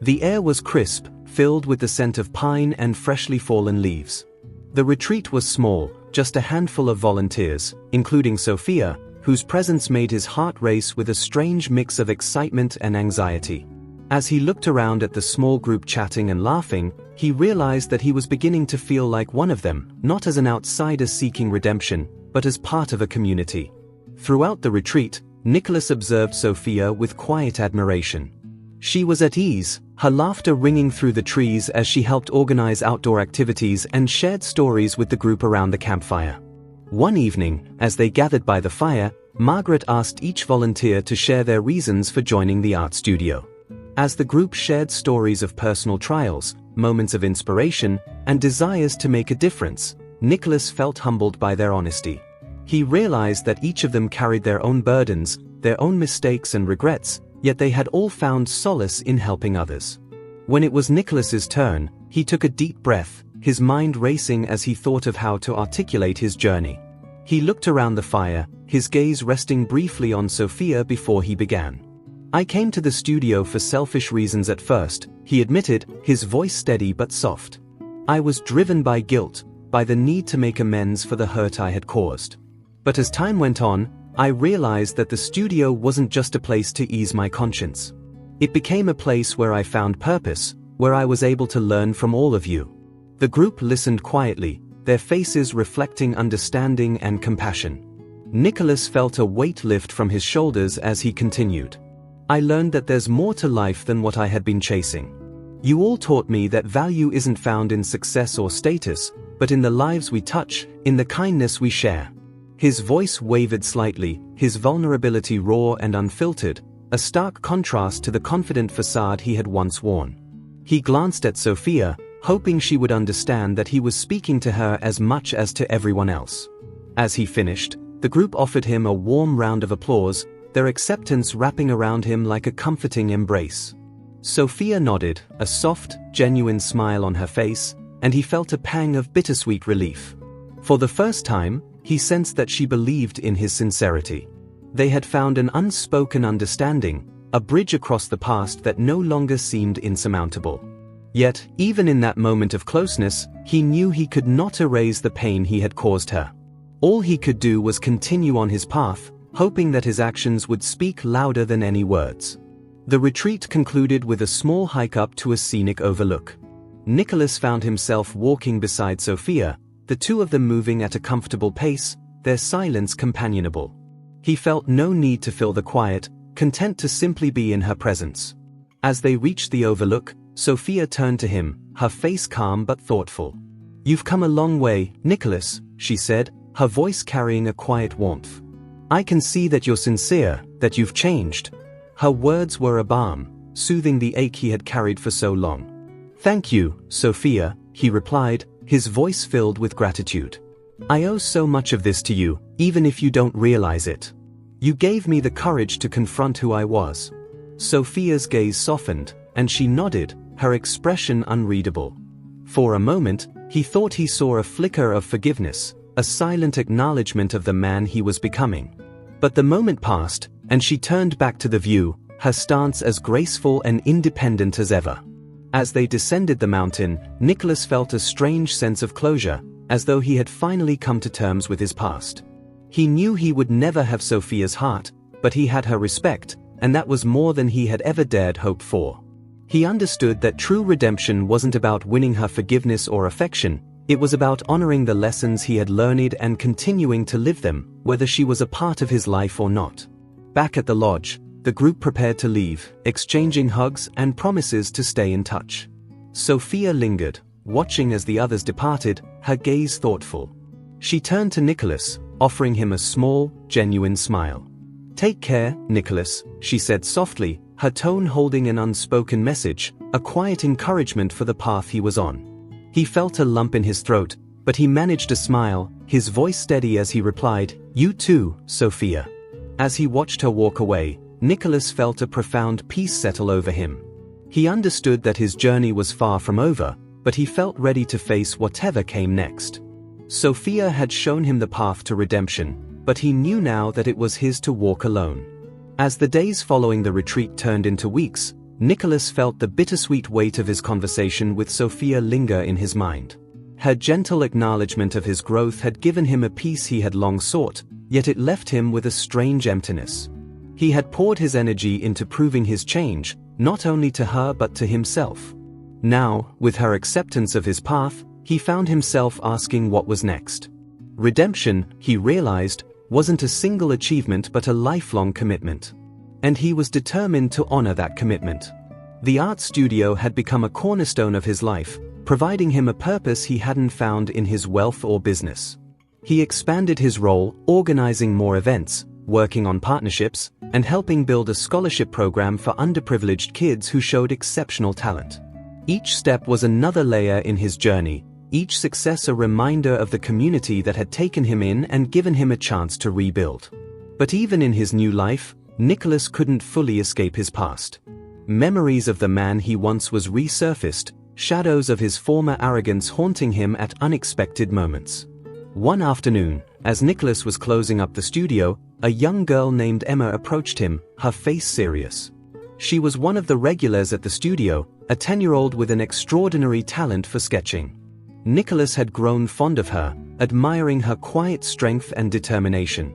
The air was crisp, filled with the scent of pine and freshly fallen leaves. The retreat was small, just a handful of volunteers, including Sophia, whose presence made his heart race with a strange mix of excitement and anxiety. As he looked around at the small group chatting and laughing, he realized that he was beginning to feel like one of them, not as an outsider seeking redemption, but as part of a community. Throughout the retreat, Nicholas observed Sophia with quiet admiration. She was at ease, her laughter ringing through the trees as she helped organize outdoor activities and shared stories with the group around the campfire. One evening, as they gathered by the fire, Margaret asked each volunteer to share their reasons for joining the art studio. As the group shared stories of personal trials, moments of inspiration, and desires to make a difference, Nicholas felt humbled by their honesty. He realized that each of them carried their own burdens, their own mistakes and regrets, yet they had all found solace in helping others. When it was Nicholas's turn, he took a deep breath, his mind racing as he thought of how to articulate his journey. He looked around the fire, his gaze resting briefly on Sophia before he began. "I came to the studio for selfish reasons at first," he admitted, his voice steady but soft. "I was driven by guilt, by the need to make amends for the hurt I had caused. But as time went on, I realized that the studio wasn't just a place to ease my conscience. It became a place where I found purpose, where I was able to learn from all of you." The group listened quietly, their faces reflecting understanding and compassion. Nicholas felt a weight lift from his shoulders as he continued. I learned that there's more to life than what I had been chasing. You all taught me that value isn't found in success or status, but in the lives we touch, in the kindness we share. His voice wavered slightly, his vulnerability raw and unfiltered, a stark contrast to the confident facade he had once worn. He glanced at Sophia, hoping she would understand that he was speaking to her as much as to everyone else. As he finished, the group offered him a warm round of applause, their acceptance wrapping around him like a comforting embrace. Sophia nodded, a soft, genuine smile on her face, and he felt a pang of bittersweet relief. For the first time, he sensed that she believed in his sincerity. They had found an unspoken understanding, a bridge across the past that no longer seemed insurmountable. Yet, even in that moment of closeness, he knew he could not erase the pain he had caused her. All he could do was continue on his path, hoping that his actions would speak louder than any words. The retreat concluded with a small hike up to a scenic overlook. Nicholas found himself walking beside Sophia, the two of them moving at a comfortable pace, their silence companionable. He felt no need to fill the quiet, content to simply be in her presence. As they reached the overlook, Sophia turned to him, her face calm but thoughtful. "You've come a long way, Nicholas," she said, her voice carrying a quiet warmth. "I can see that you're sincere, that you've changed." Her words were a balm, soothing the ache he had carried for so long. "Thank you, Sophia," he replied, his voice filled with gratitude. "I owe so much of this to you, even if you don't realize it. You gave me the courage to confront who I was." Sophia's gaze softened, and she nodded, her expression unreadable. For a moment, he thought he saw a flicker of forgiveness, a silent acknowledgement of the man he was becoming. But the moment passed, and she turned back to the view, her stance as graceful and independent as ever. As they descended the mountain, Nicholas felt a strange sense of closure, as though he had finally come to terms with his past. He knew he would never have Sophia's heart, but he had her respect, and that was more than he had ever dared hope for. He understood that true redemption wasn't about winning her forgiveness or affection, it was about honoring the lessons he had learned and continuing to live them, whether she was a part of his life or not. Back at the lodge, the group prepared to leave, exchanging hugs and promises to stay in touch. Sophia lingered, watching as the others departed, her gaze thoughtful. She turned to Nicholas, offering him a small, genuine smile. "Take care, Nicholas," she said softly, her tone holding an unspoken message, a quiet encouragement for the path he was on. He felt a lump in his throat, but he managed to smile, his voice steady as he replied, "You too, Sophia." As he watched her walk away, Nicholas felt a profound peace settle over him. He understood that his journey was far from over, but he felt ready to face whatever came next. Sophia had shown him the path to redemption, but he knew now that it was his to walk alone. As the days following the retreat turned into weeks, Nicholas felt the bittersweet weight of his conversation with Sophia linger in his mind. Her gentle acknowledgement of his growth had given him a peace he had long sought, yet it left him with a strange emptiness. He had poured his energy into proving his change, not only to her but to himself. Now, with her acceptance of his path, he found himself asking what was next. Redemption, he realized, wasn't a single achievement but a lifelong commitment. And he was determined to honor that commitment. The art studio had become a cornerstone of his life, providing him a purpose he hadn't found in his wealth or business. He expanded his role, organizing more events, working on partnerships, and helping build a scholarship program for underprivileged kids who showed exceptional talent. Each step was another layer in his journey, each success a reminder of the community that had taken him in and given him a chance to rebuild. But even in his new life, Nicholas couldn't fully escape his past. Memories of the man he once was resurfaced, shadows of his former arrogance haunting him at unexpected moments. One afternoon, as Nicholas was closing up the studio, a young girl named Emma approached him, her face serious. She was one of the regulars at the studio, a 10-year-old with an extraordinary talent for sketching. Nicholas had grown fond of her, admiring her quiet strength and determination.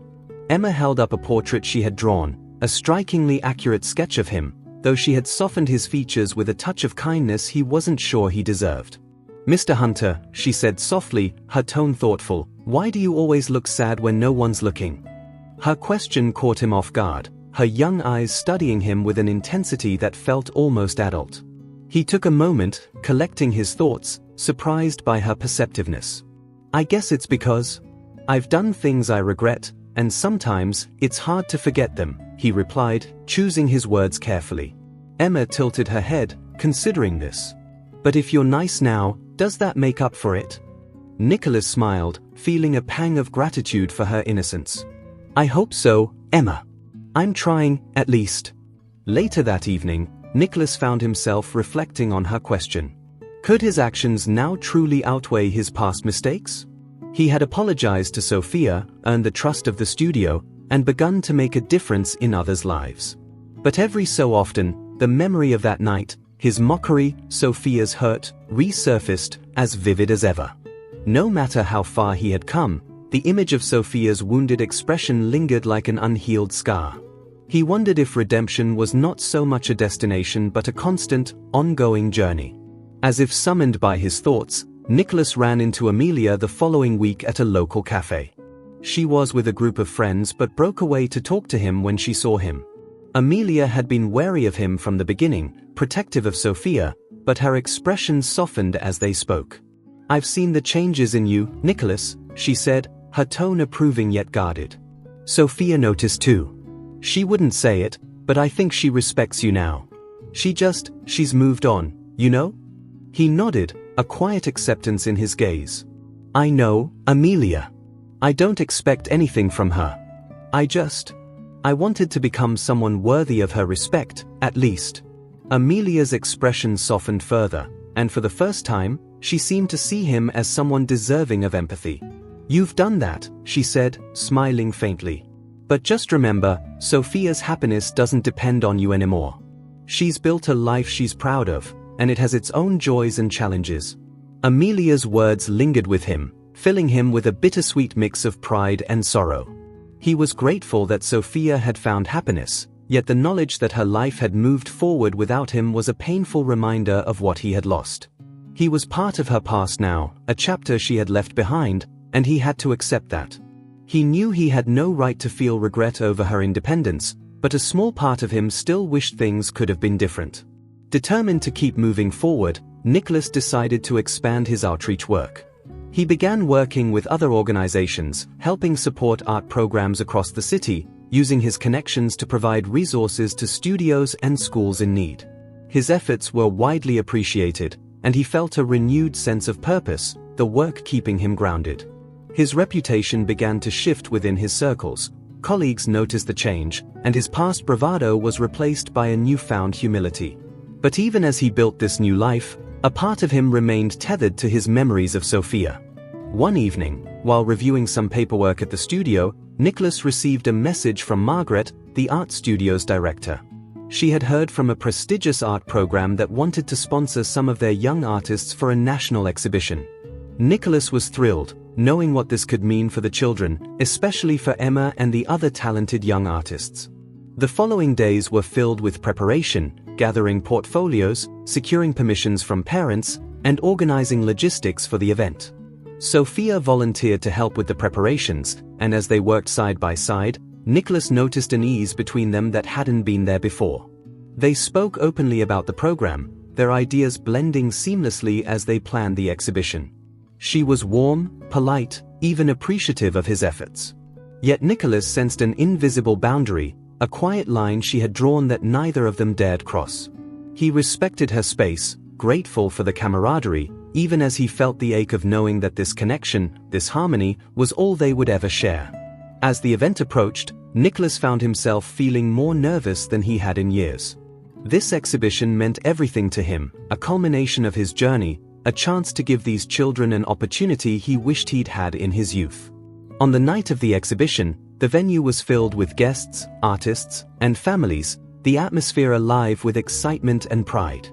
Emma held up a portrait she had drawn, a strikingly accurate sketch of him, though she had softened his features with a touch of kindness he wasn't sure he deserved. "Mr. Hunter," she said softly, her tone thoughtful, "why do you always look sad when no one's looking?" Her question caught him off guard, her young eyes studying him with an intensity that felt almost adult. He took a moment, collecting his thoughts, surprised by her perceptiveness. "I guess it's because I've done things I regret, and sometimes it's hard to forget them," he replied, choosing his words carefully. Emma tilted her head, considering this. "But if you're nice now, does that make up for it?" Nicholas smiled, feeling a pang of gratitude for her innocence. "I hope so, Emma. I'm trying, at least." Later that evening, Nicholas found himself reflecting on her question. Could his actions now truly outweigh his past mistakes? He had apologized to Sophia, earned the trust of the studio, and begun to make a difference in others' lives. But every so often, the memory of that night, his mockery, Sophia's hurt, resurfaced, as vivid as ever. No matter how far he had come, the image of Sophia's wounded expression lingered like an unhealed scar. He wondered if redemption was not so much a destination but a constant, ongoing journey. As if summoned by his thoughts, Nicholas ran into Amelia the following week at a local cafe. She was with a group of friends but broke away to talk to him when she saw him. Amelia had been wary of him from the beginning, protective of Sophia, but her expression softened as they spoke. "I've seen the changes in you, Nicholas," she said, her tone approving yet guarded. Sophia noticed too. "She wouldn't say it, but I think she respects you now. She's moved on, you know?" He nodded, a quiet acceptance in his gaze. "I know, Amelia. I don't expect anything from her. I wanted to become someone worthy of her respect, at least." Amelia's expression softened further, and for the first time, she seemed to see him as someone deserving of empathy. "You've done that," she said, smiling faintly. "But just remember, Sophia's happiness doesn't depend on you anymore. She's built a life she's proud of, and it has its own joys and challenges." Amelia's words lingered with him, filling him with a bittersweet mix of pride and sorrow. He was grateful that Sophia had found happiness, yet the knowledge that her life had moved forward without him was a painful reminder of what he had lost. He was part of her past now, a chapter she had left behind, and he had to accept that. He knew he had no right to feel regret over her independence, but a small part of him still wished things could have been different. Determined to keep moving forward, Nicholas decided to expand his outreach work. He began working with other organizations, helping support art programs across the city, using his connections to provide resources to studios and schools in need. His efforts were widely appreciated, and he felt a renewed sense of purpose, the work keeping him grounded. His reputation began to shift within his circles. Colleagues noticed the change, and his past bravado was replaced by a newfound humility. But even as he built this new life, a part of him remained tethered to his memories of Sophia. One evening, while reviewing some paperwork at the studio, Nicholas received a message from Margaret, the art studio's director. She had heard from a prestigious art program that wanted to sponsor some of their young artists for a national exhibition. Nicholas was thrilled, knowing what this could mean for the children, especially for Emma and the other talented young artists. The following days were filled with preparation, gathering portfolios, securing permissions from parents, and organizing logistics for the event. Sophia volunteered to help with the preparations, and as they worked side by side, Nicholas noticed an ease between them that hadn't been there before. They spoke openly about the program, their ideas blending seamlessly as they planned the exhibition. She was warm, polite, even appreciative of his efforts. Yet Nicholas sensed an invisible boundary, a quiet line she had drawn that neither of them dared cross. He respected her space, grateful for the camaraderie, even as he felt the ache of knowing that this connection, this harmony, was all they would ever share. As the event approached, Nicholas found himself feeling more nervous than he had in years. This exhibition meant everything to him, a culmination of his journey, a chance to give these children an opportunity he wished he'd had in his youth. On the night of the exhibition, the venue was filled with guests, artists, and families, the atmosphere alive with excitement and pride.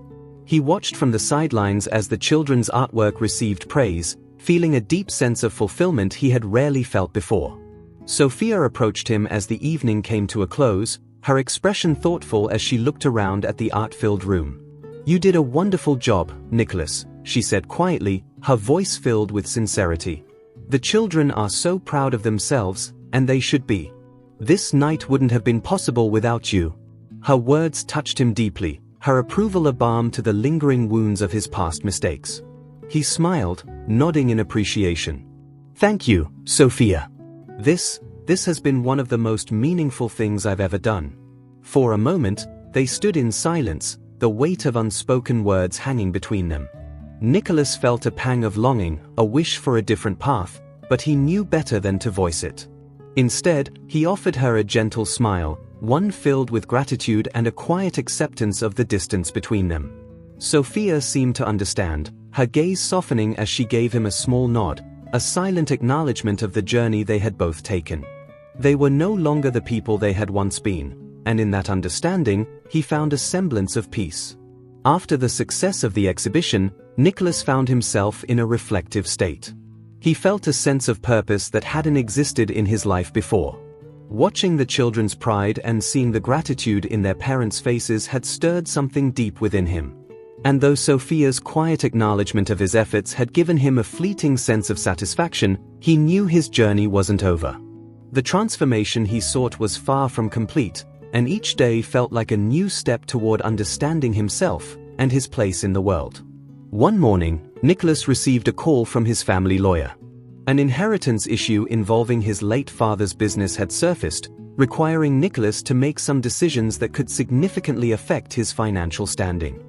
He watched from the sidelines as the children's artwork received praise, feeling a deep sense of fulfillment he had rarely felt before. Sophia approached him as the evening came to a close, her expression thoughtful as she looked around at the art-filled room. "You did a wonderful job, Nicholas," she said quietly, her voice filled with sincerity. "The children are so proud of themselves, and they should be." This night wouldn't have been possible without you." Her words touched him deeply, her approval a balm to the lingering wounds of his past mistakes. He smiled, nodding in appreciation. "Thank you, Sophia. This has been one of the most meaningful things I've ever done." For a moment, they stood in silence, the weight of unspoken words hanging between them. Nicholas felt a pang of longing, a wish for a different path, but he knew better than to voice it. Instead, he offered her a gentle smile, one filled with gratitude and a quiet acceptance of the distance between them. Sophia seemed to understand, her gaze softening as she gave him a small nod, a silent acknowledgement of the journey they had both taken. They were no longer the people they had once been, and in that understanding, he found a semblance of peace. After the success of the exhibition, Nicholas found himself in a reflective state. He felt a sense of purpose that hadn't existed in his life before. Watching the children's pride and seeing the gratitude in their parents' faces had stirred something deep within him. And though Sophia's quiet acknowledgement of his efforts had given him a fleeting sense of satisfaction, he knew his journey wasn't over. The transformation he sought was far from complete, and each day felt like a new step toward understanding himself and his place in the world. One morning, Nicholas received a call from his family lawyer. An inheritance issue involving his late father's business had surfaced, requiring Nicholas to make some decisions that could significantly affect his financial standing.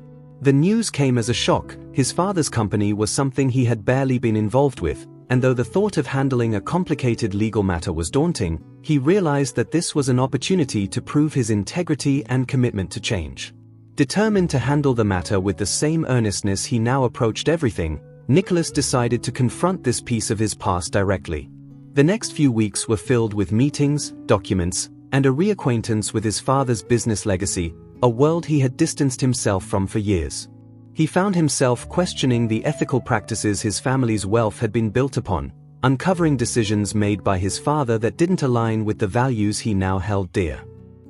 The news came as a shock. His father's company was something he had barely been involved with, and though the thought of handling a complicated legal matter was daunting, he realized that this was an opportunity to prove his integrity and commitment to change. Determined to handle the matter with the same earnestness he now approached everything, Nicholas decided to confront this piece of his past directly. The next few weeks were filled with meetings, documents, and a reacquaintance with his father's business legacy, a world he had distanced himself from for years. He found himself questioning the ethical practices his family's wealth had been built upon, uncovering decisions made by his father that didn't align with the values he now held dear.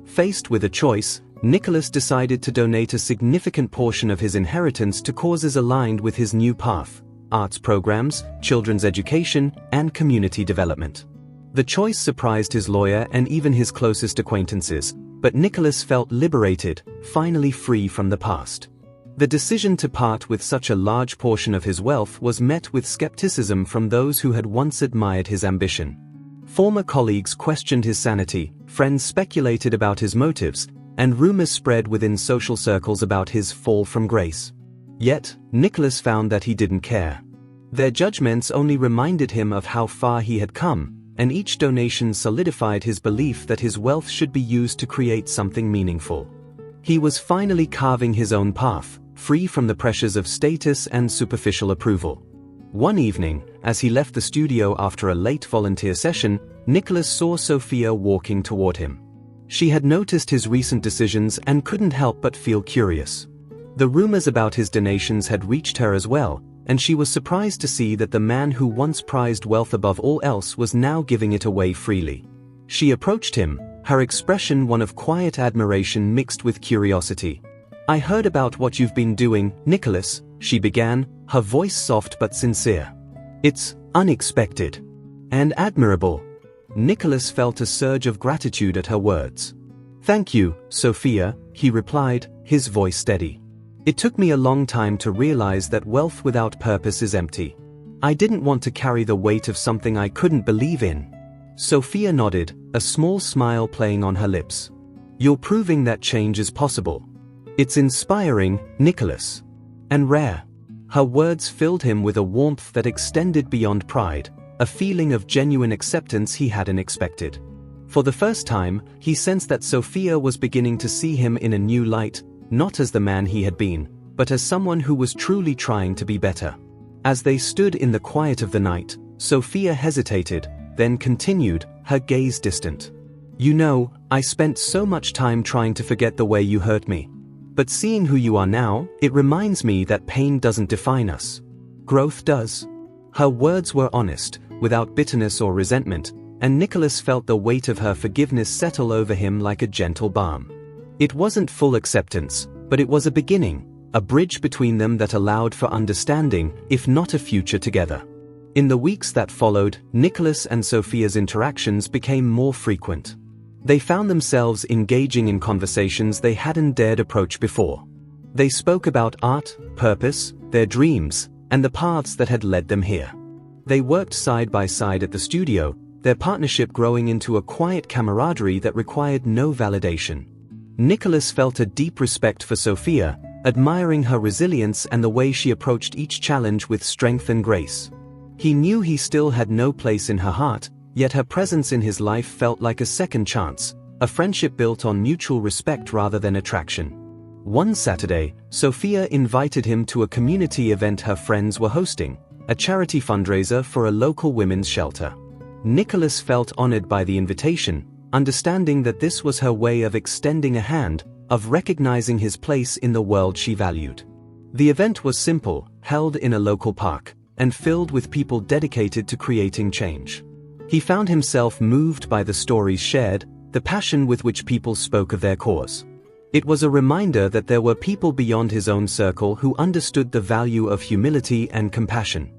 Faced with a choice, Nicholas decided to donate a significant portion of his inheritance to causes aligned with his new path: arts programs, children's education, and community development. The choice surprised his lawyer and even his closest acquaintances, but Nicholas felt liberated, finally free from the past. The decision to part with such a large portion of his wealth was met with skepticism from those who had once admired his ambition. Former colleagues questioned his sanity, friends speculated about his motives, and rumors spread within social circles about his fall from grace. Yet, Nicholas found that he didn't care. Their judgments only reminded him of how far he had come, and each donation solidified his belief that his wealth should be used to create something meaningful. He was finally carving his own path, free from the pressures of status and superficial approval. One evening, as he left the studio after a late volunteer session, Nicholas saw Sophia walking toward him. She had noticed his recent decisions and couldn't help but feel curious. The rumors about his donations had reached her as well, and she was surprised to see that the man who once prized wealth above all else was now giving it away freely. She approached him, her expression one of quiet admiration mixed with curiosity. "I heard about what you've been doing, Nicholas," she began, her voice soft but sincere. "It's unexpected and admirable." Nicholas felt a surge of gratitude at her words. "Thank you, Sophia," he replied, his voice steady. "It took me a long time to realize that wealth without purpose is empty. I didn't want to carry the weight of something I couldn't believe in." Sophia nodded, a small smile playing on her lips. "You're proving that change is possible. It's inspiring, Nicholas. And rare." Her words filled him with a warmth that extended beyond pride, a feeling of genuine acceptance he hadn't expected. For the first time, he sensed that Sophia was beginning to see him in a new light, not as the man he had been, but as someone who was truly trying to be better. As they stood in the quiet of the night, Sophia hesitated, then continued, her gaze distant. "You know, I spent so much time trying to forget the way you hurt me. But seeing who you are now, it reminds me that pain doesn't define us. Growth does." Her words were honest, without bitterness or resentment, and Nicholas felt the weight of her forgiveness settle over him like a gentle balm. It wasn't full acceptance, but it was a beginning, a bridge between them that allowed for understanding, if not a future together. In the weeks that followed, Nicholas and Sophia's interactions became more frequent. They found themselves engaging in conversations they hadn't dared approach before. They spoke about art, purpose, their dreams, and the paths that had led them here. They worked side by side at the studio, their partnership growing into a quiet camaraderie that required no validation. Nicholas felt a deep respect for Sophia, admiring her resilience and the way she approached each challenge with strength and grace. He knew he still had no place in her heart, yet her presence in his life felt like a second chance, a friendship built on mutual respect rather than attraction. One Saturday, Sophia invited him to a community event her friends were hosting, a charity fundraiser for a local women's shelter. Nicholas felt honored by the invitation, understanding that this was her way of extending a hand, of recognizing his place in the world she valued. The event was simple, held in a local park, and filled with people dedicated to creating change. He found himself moved by the stories shared, the passion with which people spoke of their cause. It was a reminder that there were people beyond his own circle who understood the value of humility and compassion.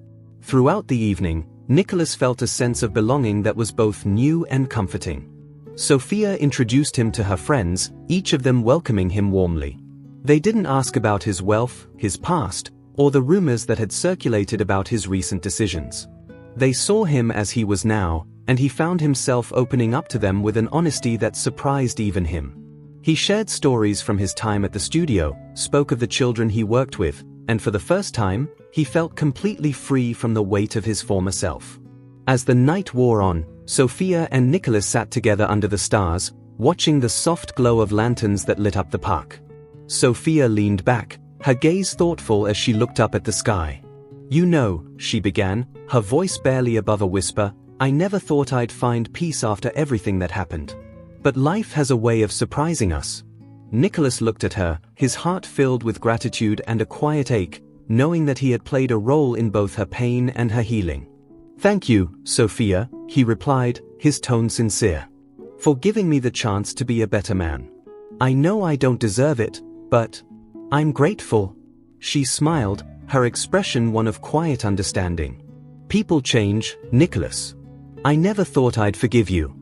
Throughout the evening, Nicholas felt a sense of belonging that was both new and comforting. Sophia introduced him to her friends, each of them welcoming him warmly. They didn't ask about his wealth, his past, or the rumors that had circulated about his recent decisions. They saw him as he was now, and he found himself opening up to them with an honesty that surprised even him. He shared stories from his time at the studio, spoke of the children he worked with, and for the first time, he felt completely free from the weight of his former self. As the night wore on, Sophia and Nicholas sat together under the stars, watching the soft glow of lanterns that lit up the park. Sophia leaned back, her gaze thoughtful as she looked up at the sky. "You know," she began, her voice barely above a whisper, "I never thought I'd find peace after everything that happened. But life has a way of surprising us." Nicholas looked at her, his heart filled with gratitude and a quiet ache, knowing that he had played a role in both her pain and her healing. "Thank you, Sophia," he replied, his tone sincere, "for giving me the chance to be a better man. I know I don't deserve it, but I'm grateful." She smiled, her expression one of quiet understanding. "People change, Nicholas. I never thought I'd forgive you.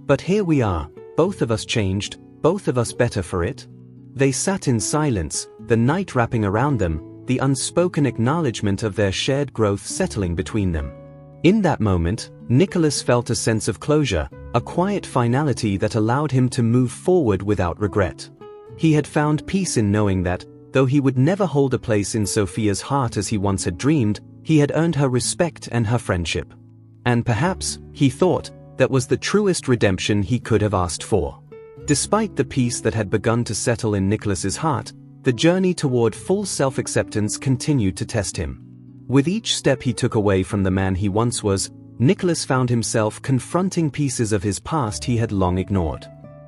But here we are, both of us changed, both of us better for it." They sat in silence, the night wrapping around them, the unspoken acknowledgement of their shared growth settling between them. In that moment, Nicholas felt a sense of closure, a quiet finality that allowed him to move forward without regret. He had found peace in knowing that, though he would never hold a place in Sophia's heart as he once had dreamed, he had earned her respect and her friendship. And perhaps, he thought, that was the truest redemption he could have asked for. Despite the peace that had begun to settle in Nicholas's heart, the journey toward full self-acceptance continued to test him. With each step he took away from the man he once was, Nicholas found himself confronting pieces of his past he had long ignored.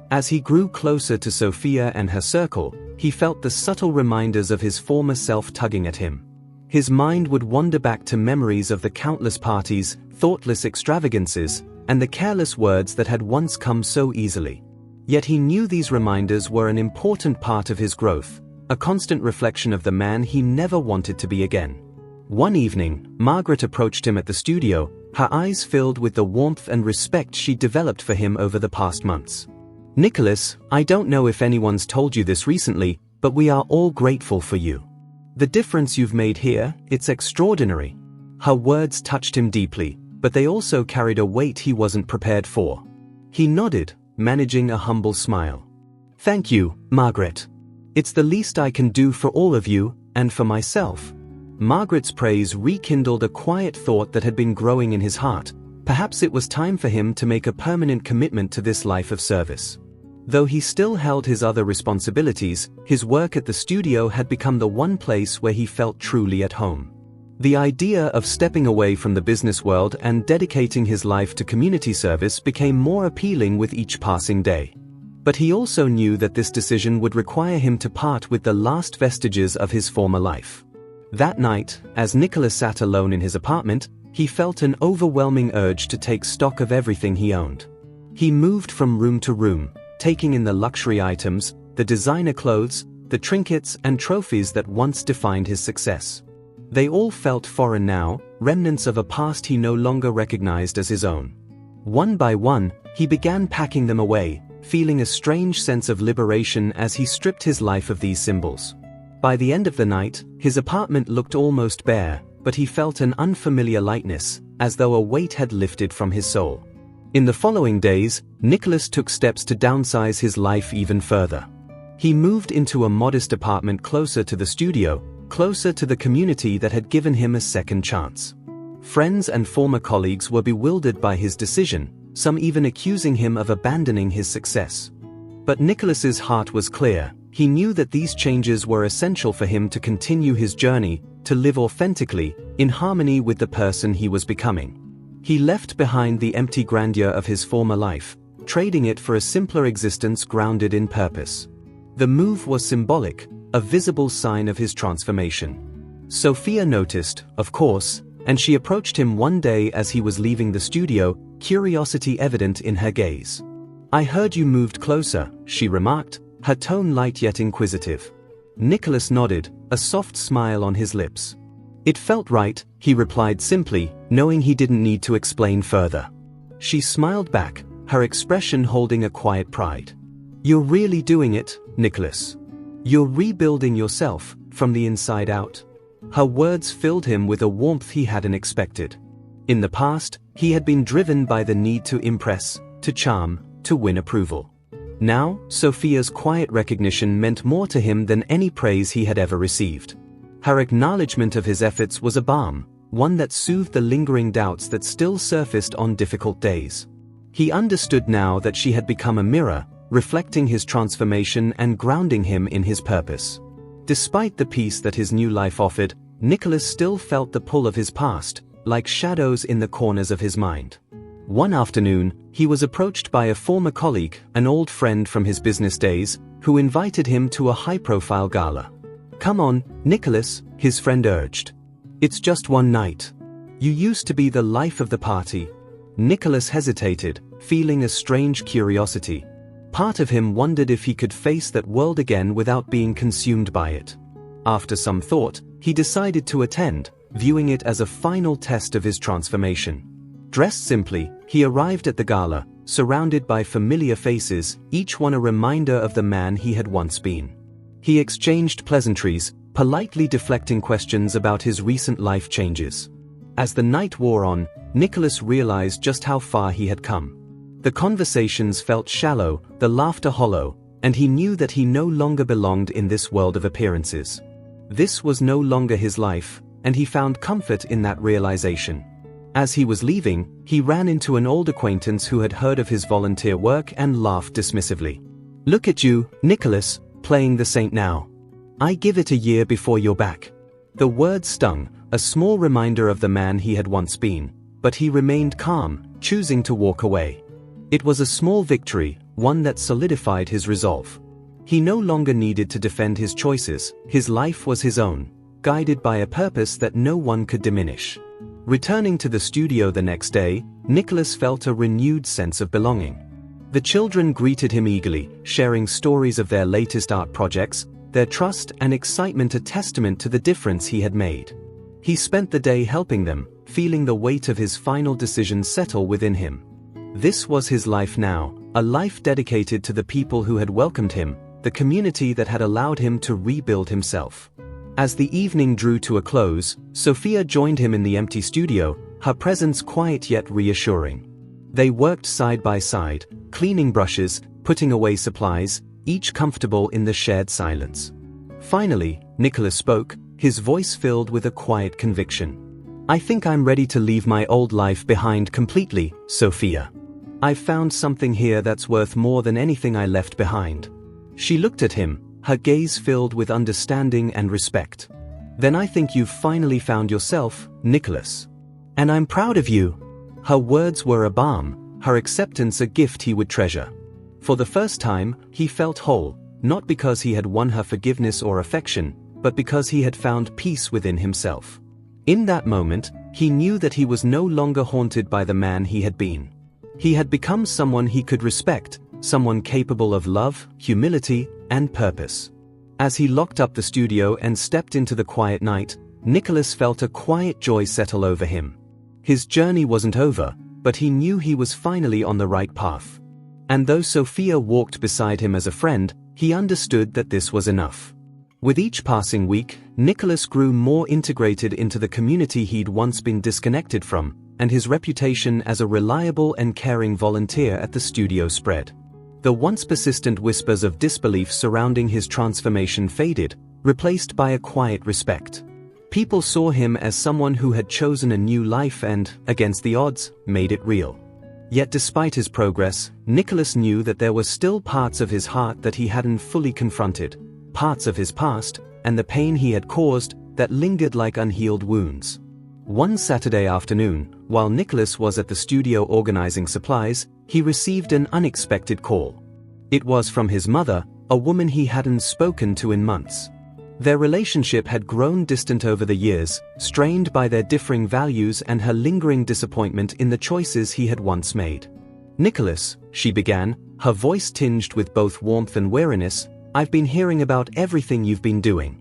As he grew closer to Sophia and her circle, he felt the subtle reminders of his former self tugging at him. His mind would wander back to memories of the countless parties, thoughtless extravagances, and the careless words that had once come so easily. Yet he knew these reminders were an important part of his growth, a constant reflection of the man he never wanted to be again. One evening, Margaret approached him at the studio, her eyes filled with the warmth and respect she'd developed for him over the past months. "Nicholas, I don't know if anyone's told you this recently, but we are all grateful for you. The difference you've made here, it's extraordinary." Her words touched him deeply, but they also carried a weight he wasn't prepared for. He nodded, managing a humble smile. "Thank you, Margaret. It's the least I can do for all of you, and for myself." Margaret's praise rekindled a quiet thought that had been growing in his heart. Perhaps it was time for him to make a permanent commitment to this life of service. Though he still held his other responsibilities, his work at the studio had become the one place where he felt truly at home. The idea of stepping away from the business world and dedicating his life to community service became more appealing with each passing day. But he also knew that this decision would require him to part with the last vestiges of his former life. That night, as Nicholas sat alone in his apartment, he felt an overwhelming urge to take stock of everything he owned. He moved from room to room, taking in the luxury items, the designer clothes, the trinkets and trophies that once defined his success. They all felt foreign now, remnants of a past he no longer recognized as his own. One by one, he began packing them away, feeling a strange sense of liberation as he stripped his life of these symbols. By the end of the night, his apartment looked almost bare, but he felt an unfamiliar lightness, as though a weight had lifted from his soul. In the following days, Nicholas took steps to downsize his life even further. He moved into a modest apartment closer to the studio, closer to the community that had given him a second chance. Friends and former colleagues were bewildered by his decision, some even accusing him of abandoning his success. But Nicholas's heart was clear. He knew that these changes were essential for him to continue his journey, to live authentically, in harmony with the person he was becoming. He left behind the empty grandeur of his former life, trading it for a simpler existence grounded in purpose. The move was symbolic, a visible sign of his transformation. Sophia noticed, of course, and she approached him one day as he was leaving the studio, curiosity evident in her gaze. "I heard you moved closer," she remarked, her tone light yet inquisitive. Nicholas nodded, a soft smile on his lips. "It felt right," he replied simply, knowing he didn't need to explain further. She smiled back, her expression holding a quiet pride. "You're really doing it, Nicholas. You're rebuilding yourself, from the inside out." Her words filled him with a warmth he hadn't expected. In the past, he had been driven by the need to impress, to charm, to win approval. Now, Sophia's quiet recognition meant more to him than any praise he had ever received. Her acknowledgement of his efforts was a balm, one that soothed the lingering doubts that still surfaced on difficult days. He understood now that she had become a mirror, reflecting his transformation and grounding him in his purpose. Despite the peace that his new life offered, Nicholas still felt the pull of his past, like shadows in the corners of his mind. One afternoon, he was approached by a former colleague, an old friend from his business days, who invited him to a high-profile gala. "Come on, Nicholas," his friend urged. "It's just one night. You used to be the life of the party." Nicholas hesitated, feeling a strange curiosity. Part of him wondered if he could face that world again without being consumed by it. After some thought, he decided to attend, viewing it as a final test of his transformation. Dressed simply, he arrived at the gala, surrounded by familiar faces, each one a reminder of the man he had once been. He exchanged pleasantries, politely deflecting questions about his recent life changes. As the night wore on, Nicholas realized just how far he had come. The conversations felt shallow, the laughter hollow, and he knew that he no longer belonged in this world of appearances. This was no longer his life, and he found comfort in that realization. As he was leaving, he ran into an old acquaintance who had heard of his volunteer work and laughed dismissively. "Look at you, Nicholas, playing the saint now. I give it a year before you're back." The word stung, a small reminder of the man he had once been, but he remained calm, choosing to walk away. It was a small victory, one that solidified his resolve. He no longer needed to defend his choices, his life was his own, guided by a purpose that no one could diminish. Returning to the studio the next day, Nicholas felt a renewed sense of belonging. The children greeted him eagerly, sharing stories of their latest art projects, their trust and excitement a testament to the difference he had made. He spent the day helping them, feeling the weight of his final decision settle within him. This was his life now, a life dedicated to the people who had welcomed him, the community that had allowed him to rebuild himself. As the evening drew to a close, Sophia joined him in the empty studio, her presence quiet yet reassuring. They worked side by side, cleaning brushes, putting away supplies, each comfortable in the shared silence. Finally, Nicholas spoke, his voice filled with a quiet conviction. "I think I'm ready to leave my old life behind completely, Sophia. I've found something here that's worth more than anything I left behind." She looked at him, her gaze filled with understanding and respect. "Then I think you've finally found yourself, Nicholas. And I'm proud of you." Her words were a balm, her acceptance a gift he would treasure. For the first time, he felt whole, not because he had won her forgiveness or affection, but because he had found peace within himself. In that moment, he knew that he was no longer haunted by the man he had been. He had become someone he could respect, someone capable of love, humility, and purpose. As he locked up the studio and stepped into the quiet night, Nicholas felt a quiet joy settle over him. His journey wasn't over, but he knew he was finally on the right path. And though Sophia walked beside him as a friend, he understood that this was enough. With each passing week, Nicholas grew more integrated into the community he'd once been disconnected from, and his reputation as a reliable and caring volunteer at the studio spread. The once persistent whispers of disbelief surrounding his transformation faded, replaced by a quiet respect. People saw him as someone who had chosen a new life and, against the odds, made it real. Yet despite his progress, Nicholas knew that there were still parts of his heart that he hadn't fully confronted, parts of his past, and the pain he had caused, that lingered like unhealed wounds. One Saturday afternoon, while Nicholas was at the studio organizing supplies, he received an unexpected call. It was from his mother, a woman he hadn't spoken to in months. Their relationship had grown distant over the years, strained by their differing values and her lingering disappointment in the choices he had once made. "Nicholas," she began, her voice tinged with both warmth and weariness, "I've been hearing about everything you've been doing.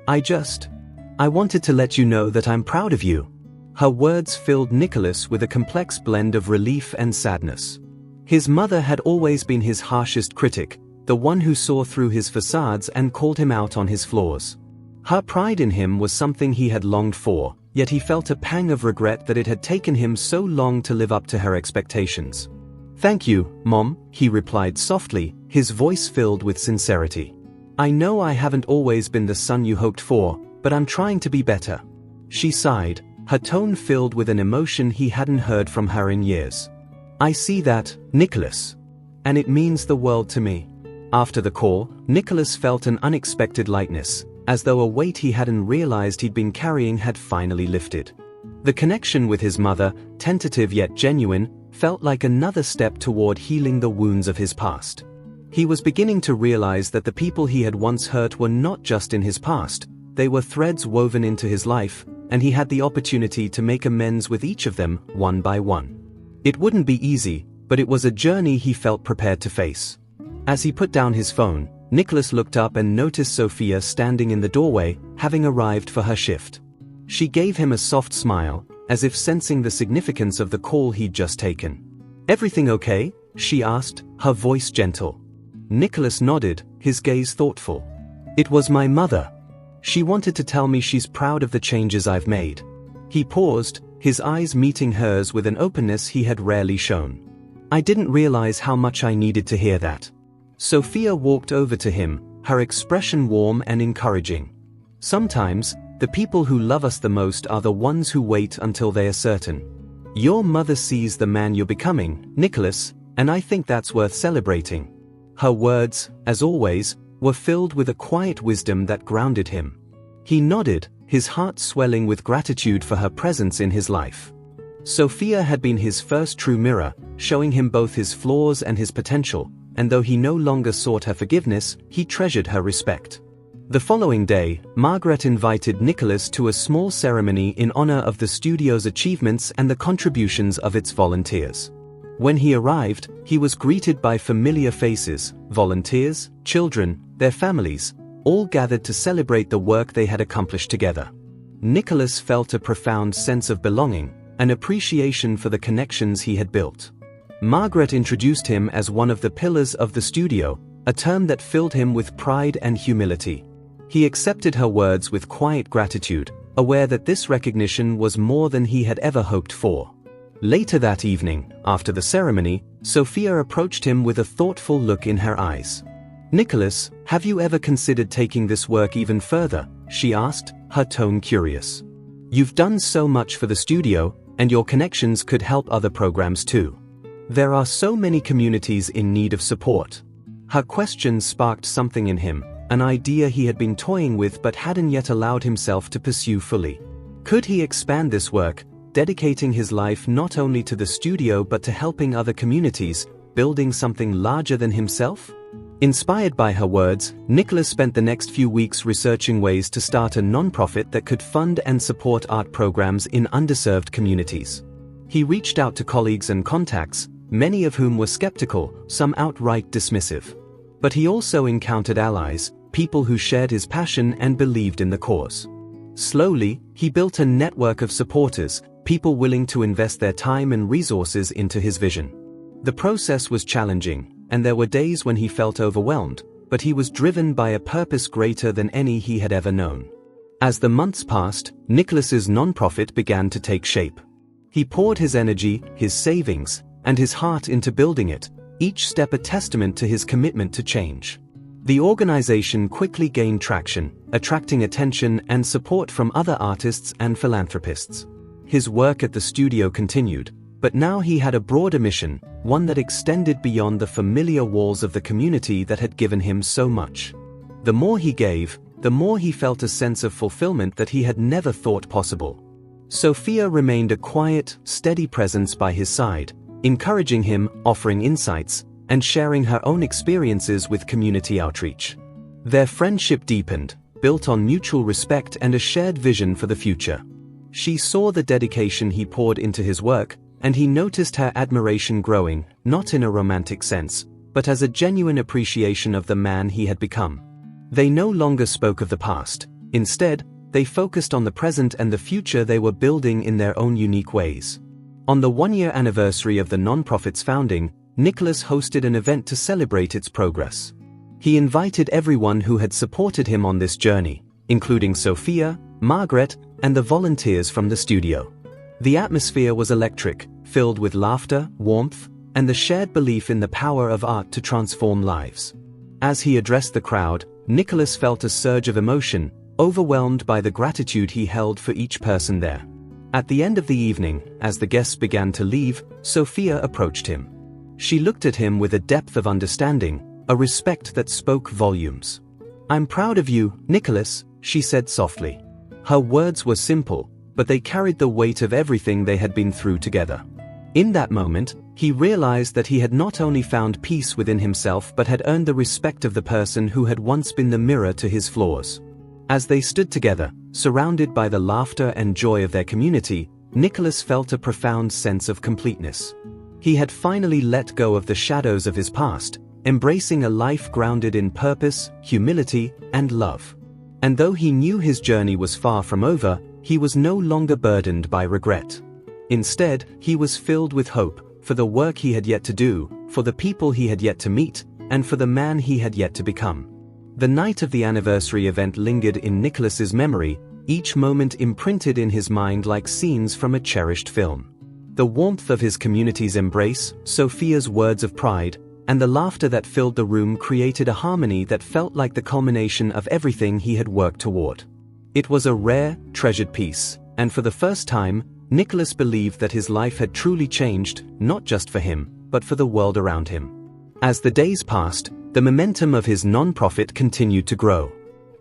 I wanted to let you know that I'm proud of you." Her words filled Nicholas with a complex blend of relief and sadness. His mother had always been his harshest critic, the one who saw through his facades and called him out on his flaws. Her pride in him was something he had longed for, yet he felt a pang of regret that it had taken him so long to live up to her expectations. "Thank you, Mom," he replied softly, his voice filled with sincerity. "I know I haven't always been the son you hoped for, but I'm trying to be better." She sighed, her tone filled with an emotion he hadn't heard from her in years. "I see that, Nicholas. And it means the world to me." After the call, Nicholas felt an unexpected lightness, as though a weight he hadn't realized he'd been carrying had finally lifted. The connection with his mother, tentative yet genuine, felt like another step toward healing the wounds of his past. He was beginning to realize that the people he had once hurt were not just in his past, they were threads woven into his life, and he had the opportunity to make amends with each of them, one by one. It wouldn't be easy, but it was a journey he felt prepared to face. As he put down his phone, Nicholas looked up and noticed Sophia standing in the doorway, having arrived for her shift. She gave him a soft smile, as if sensing the significance of the call he'd just taken. "Everything okay?" she asked, her voice gentle. Nicholas nodded, his gaze thoughtful. "It was my mother. She wanted to tell me she's proud of the changes I've made." He paused, his eyes meeting hers with an openness he had rarely shown. "I didn't realize how much I needed to hear that." Sophia walked over to him, her expression warm and encouraging. "Sometimes, the people who love us the most are the ones who wait until they are certain. Your mother sees the man you're becoming, Nicholas, and I think that's worth celebrating." Her words, as always, were filled with a quiet wisdom that grounded him. He nodded, his heart swelling with gratitude for her presence in his life. Sophia had been his first true mirror, showing him both his flaws and his potential, and though he no longer sought her forgiveness, he treasured her respect. The following day, Margaret invited Nicholas to a small ceremony in honor of the studio's achievements and the contributions of its volunteers. When he arrived, he was greeted by familiar faces, volunteers, children, their families, all gathered to celebrate the work they had accomplished together. Nicholas felt a profound sense of belonging, an appreciation for the connections he had built. Margaret introduced him as one of the pillars of the studio, a term that filled him with pride and humility. He accepted her words with quiet gratitude, aware that this recognition was more than he had ever hoped for. Later that evening, after the ceremony, Sophia approached him with a thoughtful look in her eyes. "Nicholas, have you ever considered taking this work even further?" she asked, her tone curious. "You've done so much for the studio, and your connections could help other programs too. There are so many communities in need of support." Her question sparked something in him, an idea he had been toying with but hadn't yet allowed himself to pursue fully. Could he expand this work, dedicating his life not only to the studio but to helping other communities, building something larger than himself? Inspired by her words, Nicholas spent the next few weeks researching ways to start a non-profit that could fund and support art programs in underserved communities. He reached out to colleagues and contacts, many of whom were skeptical, some outright dismissive. But he also encountered allies, people who shared his passion and believed in the cause. Slowly, he built a network of supporters, people willing to invest their time and resources into his vision. The process was challenging, and there were days when he felt overwhelmed, but he was driven by a purpose greater than any he had ever known. As the months passed, Nicholas's nonprofit began to take shape. He poured his energy, his savings, and his heart into building it, each step a testament to his commitment to change. The organization quickly gained traction, attracting attention and support from other artists and philanthropists. His work at the studio continued, but now he had a broader mission, one that extended beyond the familiar walls of the community that had given him so much. The more he gave, the more he felt a sense of fulfillment that he had never thought possible. Sophia remained a quiet, steady presence by his side, encouraging him, offering insights, and sharing her own experiences with community outreach. Their friendship deepened, built on mutual respect and a shared vision for the future. She saw the dedication he poured into his work, and he noticed her admiration growing, not in a romantic sense, but as a genuine appreciation of the man he had become. They no longer spoke of the past. Instead, they focused on the present and the future they were building in their own unique ways. On the one-year anniversary of the nonprofit's founding, Nicholas hosted an event to celebrate its progress. He invited everyone who had supported him on this journey, including Sophia, Margaret, and the volunteers from the studio. The atmosphere was electric, filled with laughter, warmth, and the shared belief in the power of art to transform lives. As he addressed the crowd, Nicholas felt a surge of emotion, overwhelmed by the gratitude he held for each person there. At the end of the evening, as the guests began to leave, Sophia approached him. She looked at him with a depth of understanding, a respect that spoke volumes. "I'm proud of you, Nicholas," she said softly. Her words were simple, but they carried the weight of everything they had been through together. In that moment, he realized that he had not only found peace within himself but had earned the respect of the person who had once been the mirror to his flaws. As they stood together, surrounded by the laughter and joy of their community, Nicholas felt a profound sense of completeness. He had finally let go of the shadows of his past, embracing a life grounded in purpose, humility, and love. And though he knew his journey was far from over, he was no longer burdened by regret. Instead, he was filled with hope, for the work he had yet to do, for the people he had yet to meet, and for the man he had yet to become. The night of the anniversary event lingered in Nicholas's memory, each moment imprinted in his mind like scenes from a cherished film. The warmth of his community's embrace, Sophia's words of pride, and the laughter that filled the room created a harmony that felt like the culmination of everything he had worked toward. It was a rare, treasured piece, and for the first time, Nicholas believed that his life had truly changed, not just for him, but for the world around him. As the days passed, the momentum of his nonprofit continued to grow.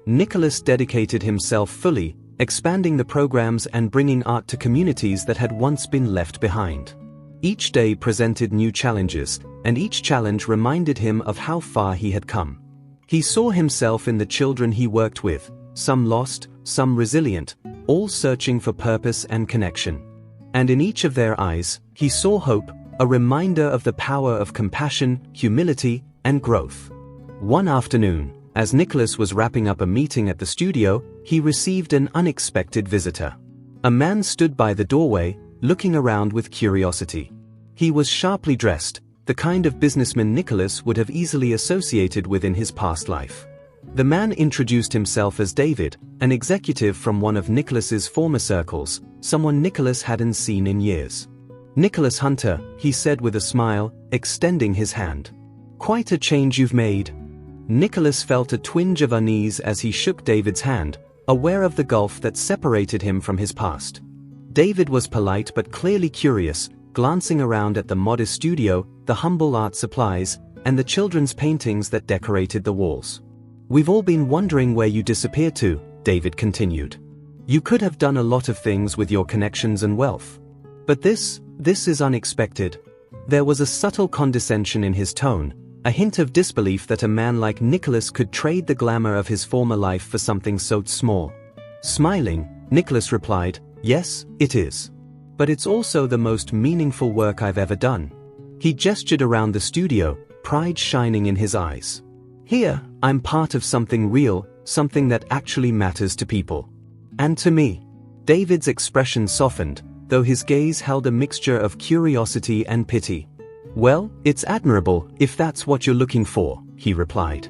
Nicholas dedicated himself fully, expanding the programs and bringing art to communities that had once been left behind. Each day presented new challenges, and each challenge reminded him of how far he had come. He saw himself in the children he worked with, some lost, some resilient, all searching for purpose and connection. And in each of their eyes, he saw hope, a reminder of the power of compassion, humility, and growth. One afternoon, as Nicholas was wrapping up a meeting at the studio, he received an unexpected visitor. A man stood by the doorway, looking around with curiosity. He was sharply dressed, the kind of businessman Nicholas would have easily associated with in his past life. The man introduced himself as David, an executive from one of Nicholas's former circles, someone Nicholas hadn't seen in years. "Nicholas Hunter," he said with a smile, extending his hand. "Quite a change you've made." Nicholas felt a twinge of unease as he shook David's hand, aware of the gulf that separated him from his past. David was polite but clearly curious, glancing around at the modest studio, the humble art supplies, and the children's paintings that decorated the walls. "We've all been wondering where you disappeared to," David continued. "You could have done a lot of things with your connections and wealth. But this is unexpected." There was a subtle condescension in his tone, a hint of disbelief that a man like Nicholas could trade the glamour of his former life for something so small. Smiling, Nicholas replied, "Yes, it is. But it's also the most meaningful work I've ever done." He gestured around the studio, pride shining in his eyes. "Here, I'm part of something real, something that actually matters to people. And to me." David's expression softened, though his gaze held a mixture of curiosity and pity. "Well, it's admirable, if that's what you're looking for," he replied.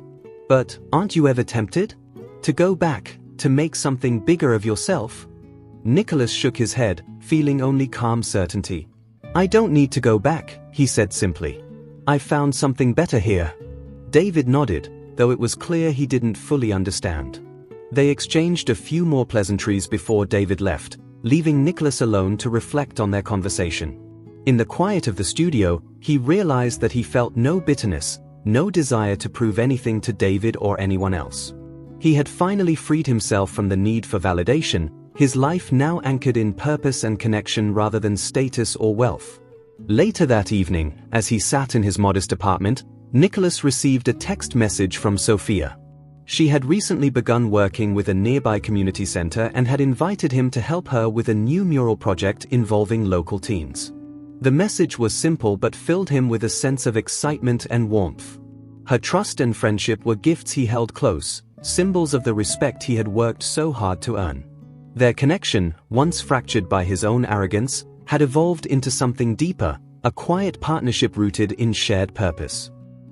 "But aren't you ever tempted? To go back, to make something bigger of yourself?" Nicholas shook his head, feeling only calm certainty. "I don't need to go back," he said simply. "I've found something better here." David nodded, though it was clear he didn't fully understand. They exchanged a few more pleasantries before David left, leaving Nicholas alone to reflect on their conversation. In the quiet of the studio, he realized that he felt no bitterness, no desire to prove anything to David or anyone else. He had finally freed himself from the need for validation, his life now anchored in purpose and connection rather than status or wealth. Later that evening, as he sat in his modest apartment, Nicholas received a text message from Sophia. She had recently begun working with a nearby community center and had invited him to help her with a new mural project involving local teens. The message was simple but filled him with a sense of excitement and warmth. Her trust and friendship were gifts he held close, symbols of the respect he had worked so hard to earn. Their connection, once fractured by his own arrogance, had evolved into something deeper, a quiet partnership rooted in shared purpose.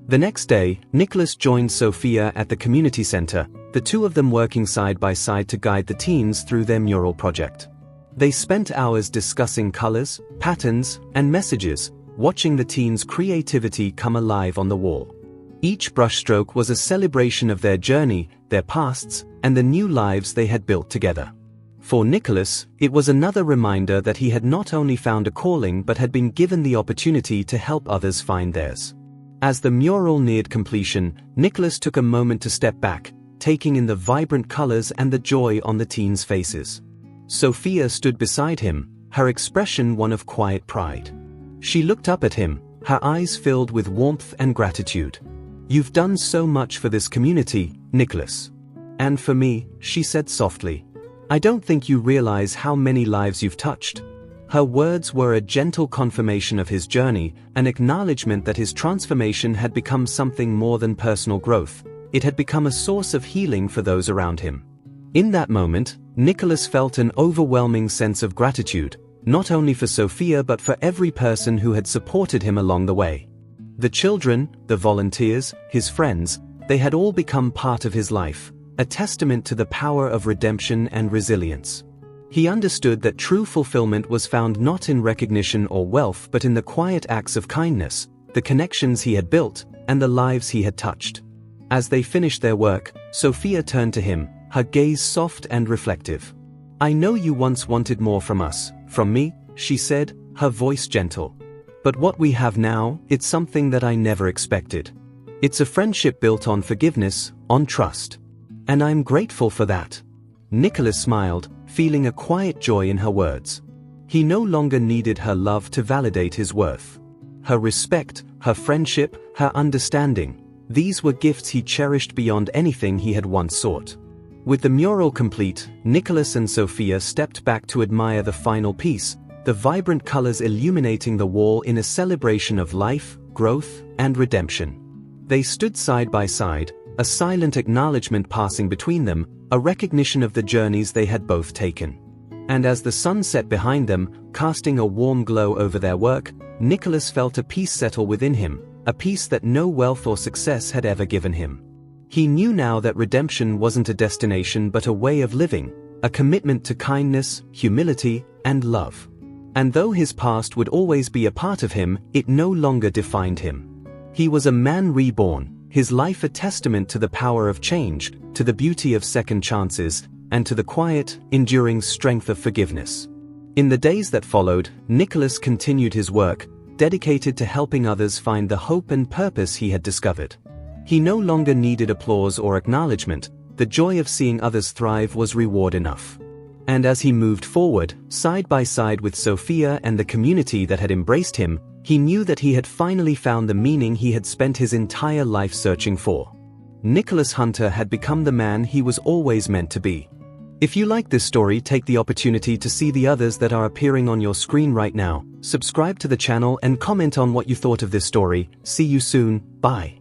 The next day, Nicholas joined Sophia at the community center, the two of them working side by side to guide the teens through their mural project. They spent hours discussing colors, patterns, and messages, watching the teens' creativity come alive on the wall. Each brushstroke was a celebration of their journey, their pasts, and the new lives they had built together. For Nicholas, it was another reminder that he had not only found a calling but had been given the opportunity to help others find theirs. As the mural neared completion, Nicholas took a moment to step back, taking in the vibrant colors and the joy on the teens' faces. Sophia stood beside him, her expression one of quiet pride. She looked up at him, her eyes filled with warmth and gratitude. "You've done so much for this community, Nicholas. And for me," she said softly. "I don't think you realize how many lives you've touched." Her words were a gentle confirmation of his journey, an acknowledgement that his transformation had become something more than personal growth. It had become a source of healing for those around him. In that moment, Nicholas felt an overwhelming sense of gratitude, not only for Sophia but for every person who had supported him along the way. The children, the volunteers, his friends, they had all become part of his life, a testament to the power of redemption and resilience. He understood that true fulfillment was found not in recognition or wealth but in the quiet acts of kindness, the connections he had built, and the lives he had touched. As they finished their work, Sophia turned to him, her gaze soft and reflective. "I know you once wanted more from us, from me," she said, her voice gentle. "But what we have now, it's something that I never expected. It's a friendship built on forgiveness, on trust. And I'm grateful for that." Nicholas smiled, feeling a quiet joy in her words. He no longer needed her love to validate his worth. Her respect, her friendship, her understanding, these were gifts he cherished beyond anything he had once sought. With the mural complete, Nicholas and Sophia stepped back to admire the final piece, the vibrant colors illuminating the wall in a celebration of life, growth, and redemption. They stood side by side, a silent acknowledgement passing between them, a recognition of the journeys they had both taken. And as the sun set behind them, casting a warm glow over their work, Nicholas felt a peace settle within him, a peace that no wealth or success had ever given him. He knew now that redemption wasn't a destination but a way of living, a commitment to kindness, humility, and love. And though his past would always be a part of him, it no longer defined him. He was a man reborn, his life a testament to the power of change, to the beauty of second chances, and to the quiet, enduring strength of forgiveness. In the days that followed, Nicholas continued his work, dedicated to helping others find the hope and purpose he had discovered. He no longer needed applause or acknowledgement, the joy of seeing others thrive was reward enough. And as he moved forward, side by side with Sophia and the community that had embraced him, he knew that he had finally found the meaning he had spent his entire life searching for. Nicholas Hunter had become the man he was always meant to be. If you like this story, take the opportunity to see the others that are appearing on your screen right now, subscribe to the channel and comment on what you thought of this story. See you soon, bye.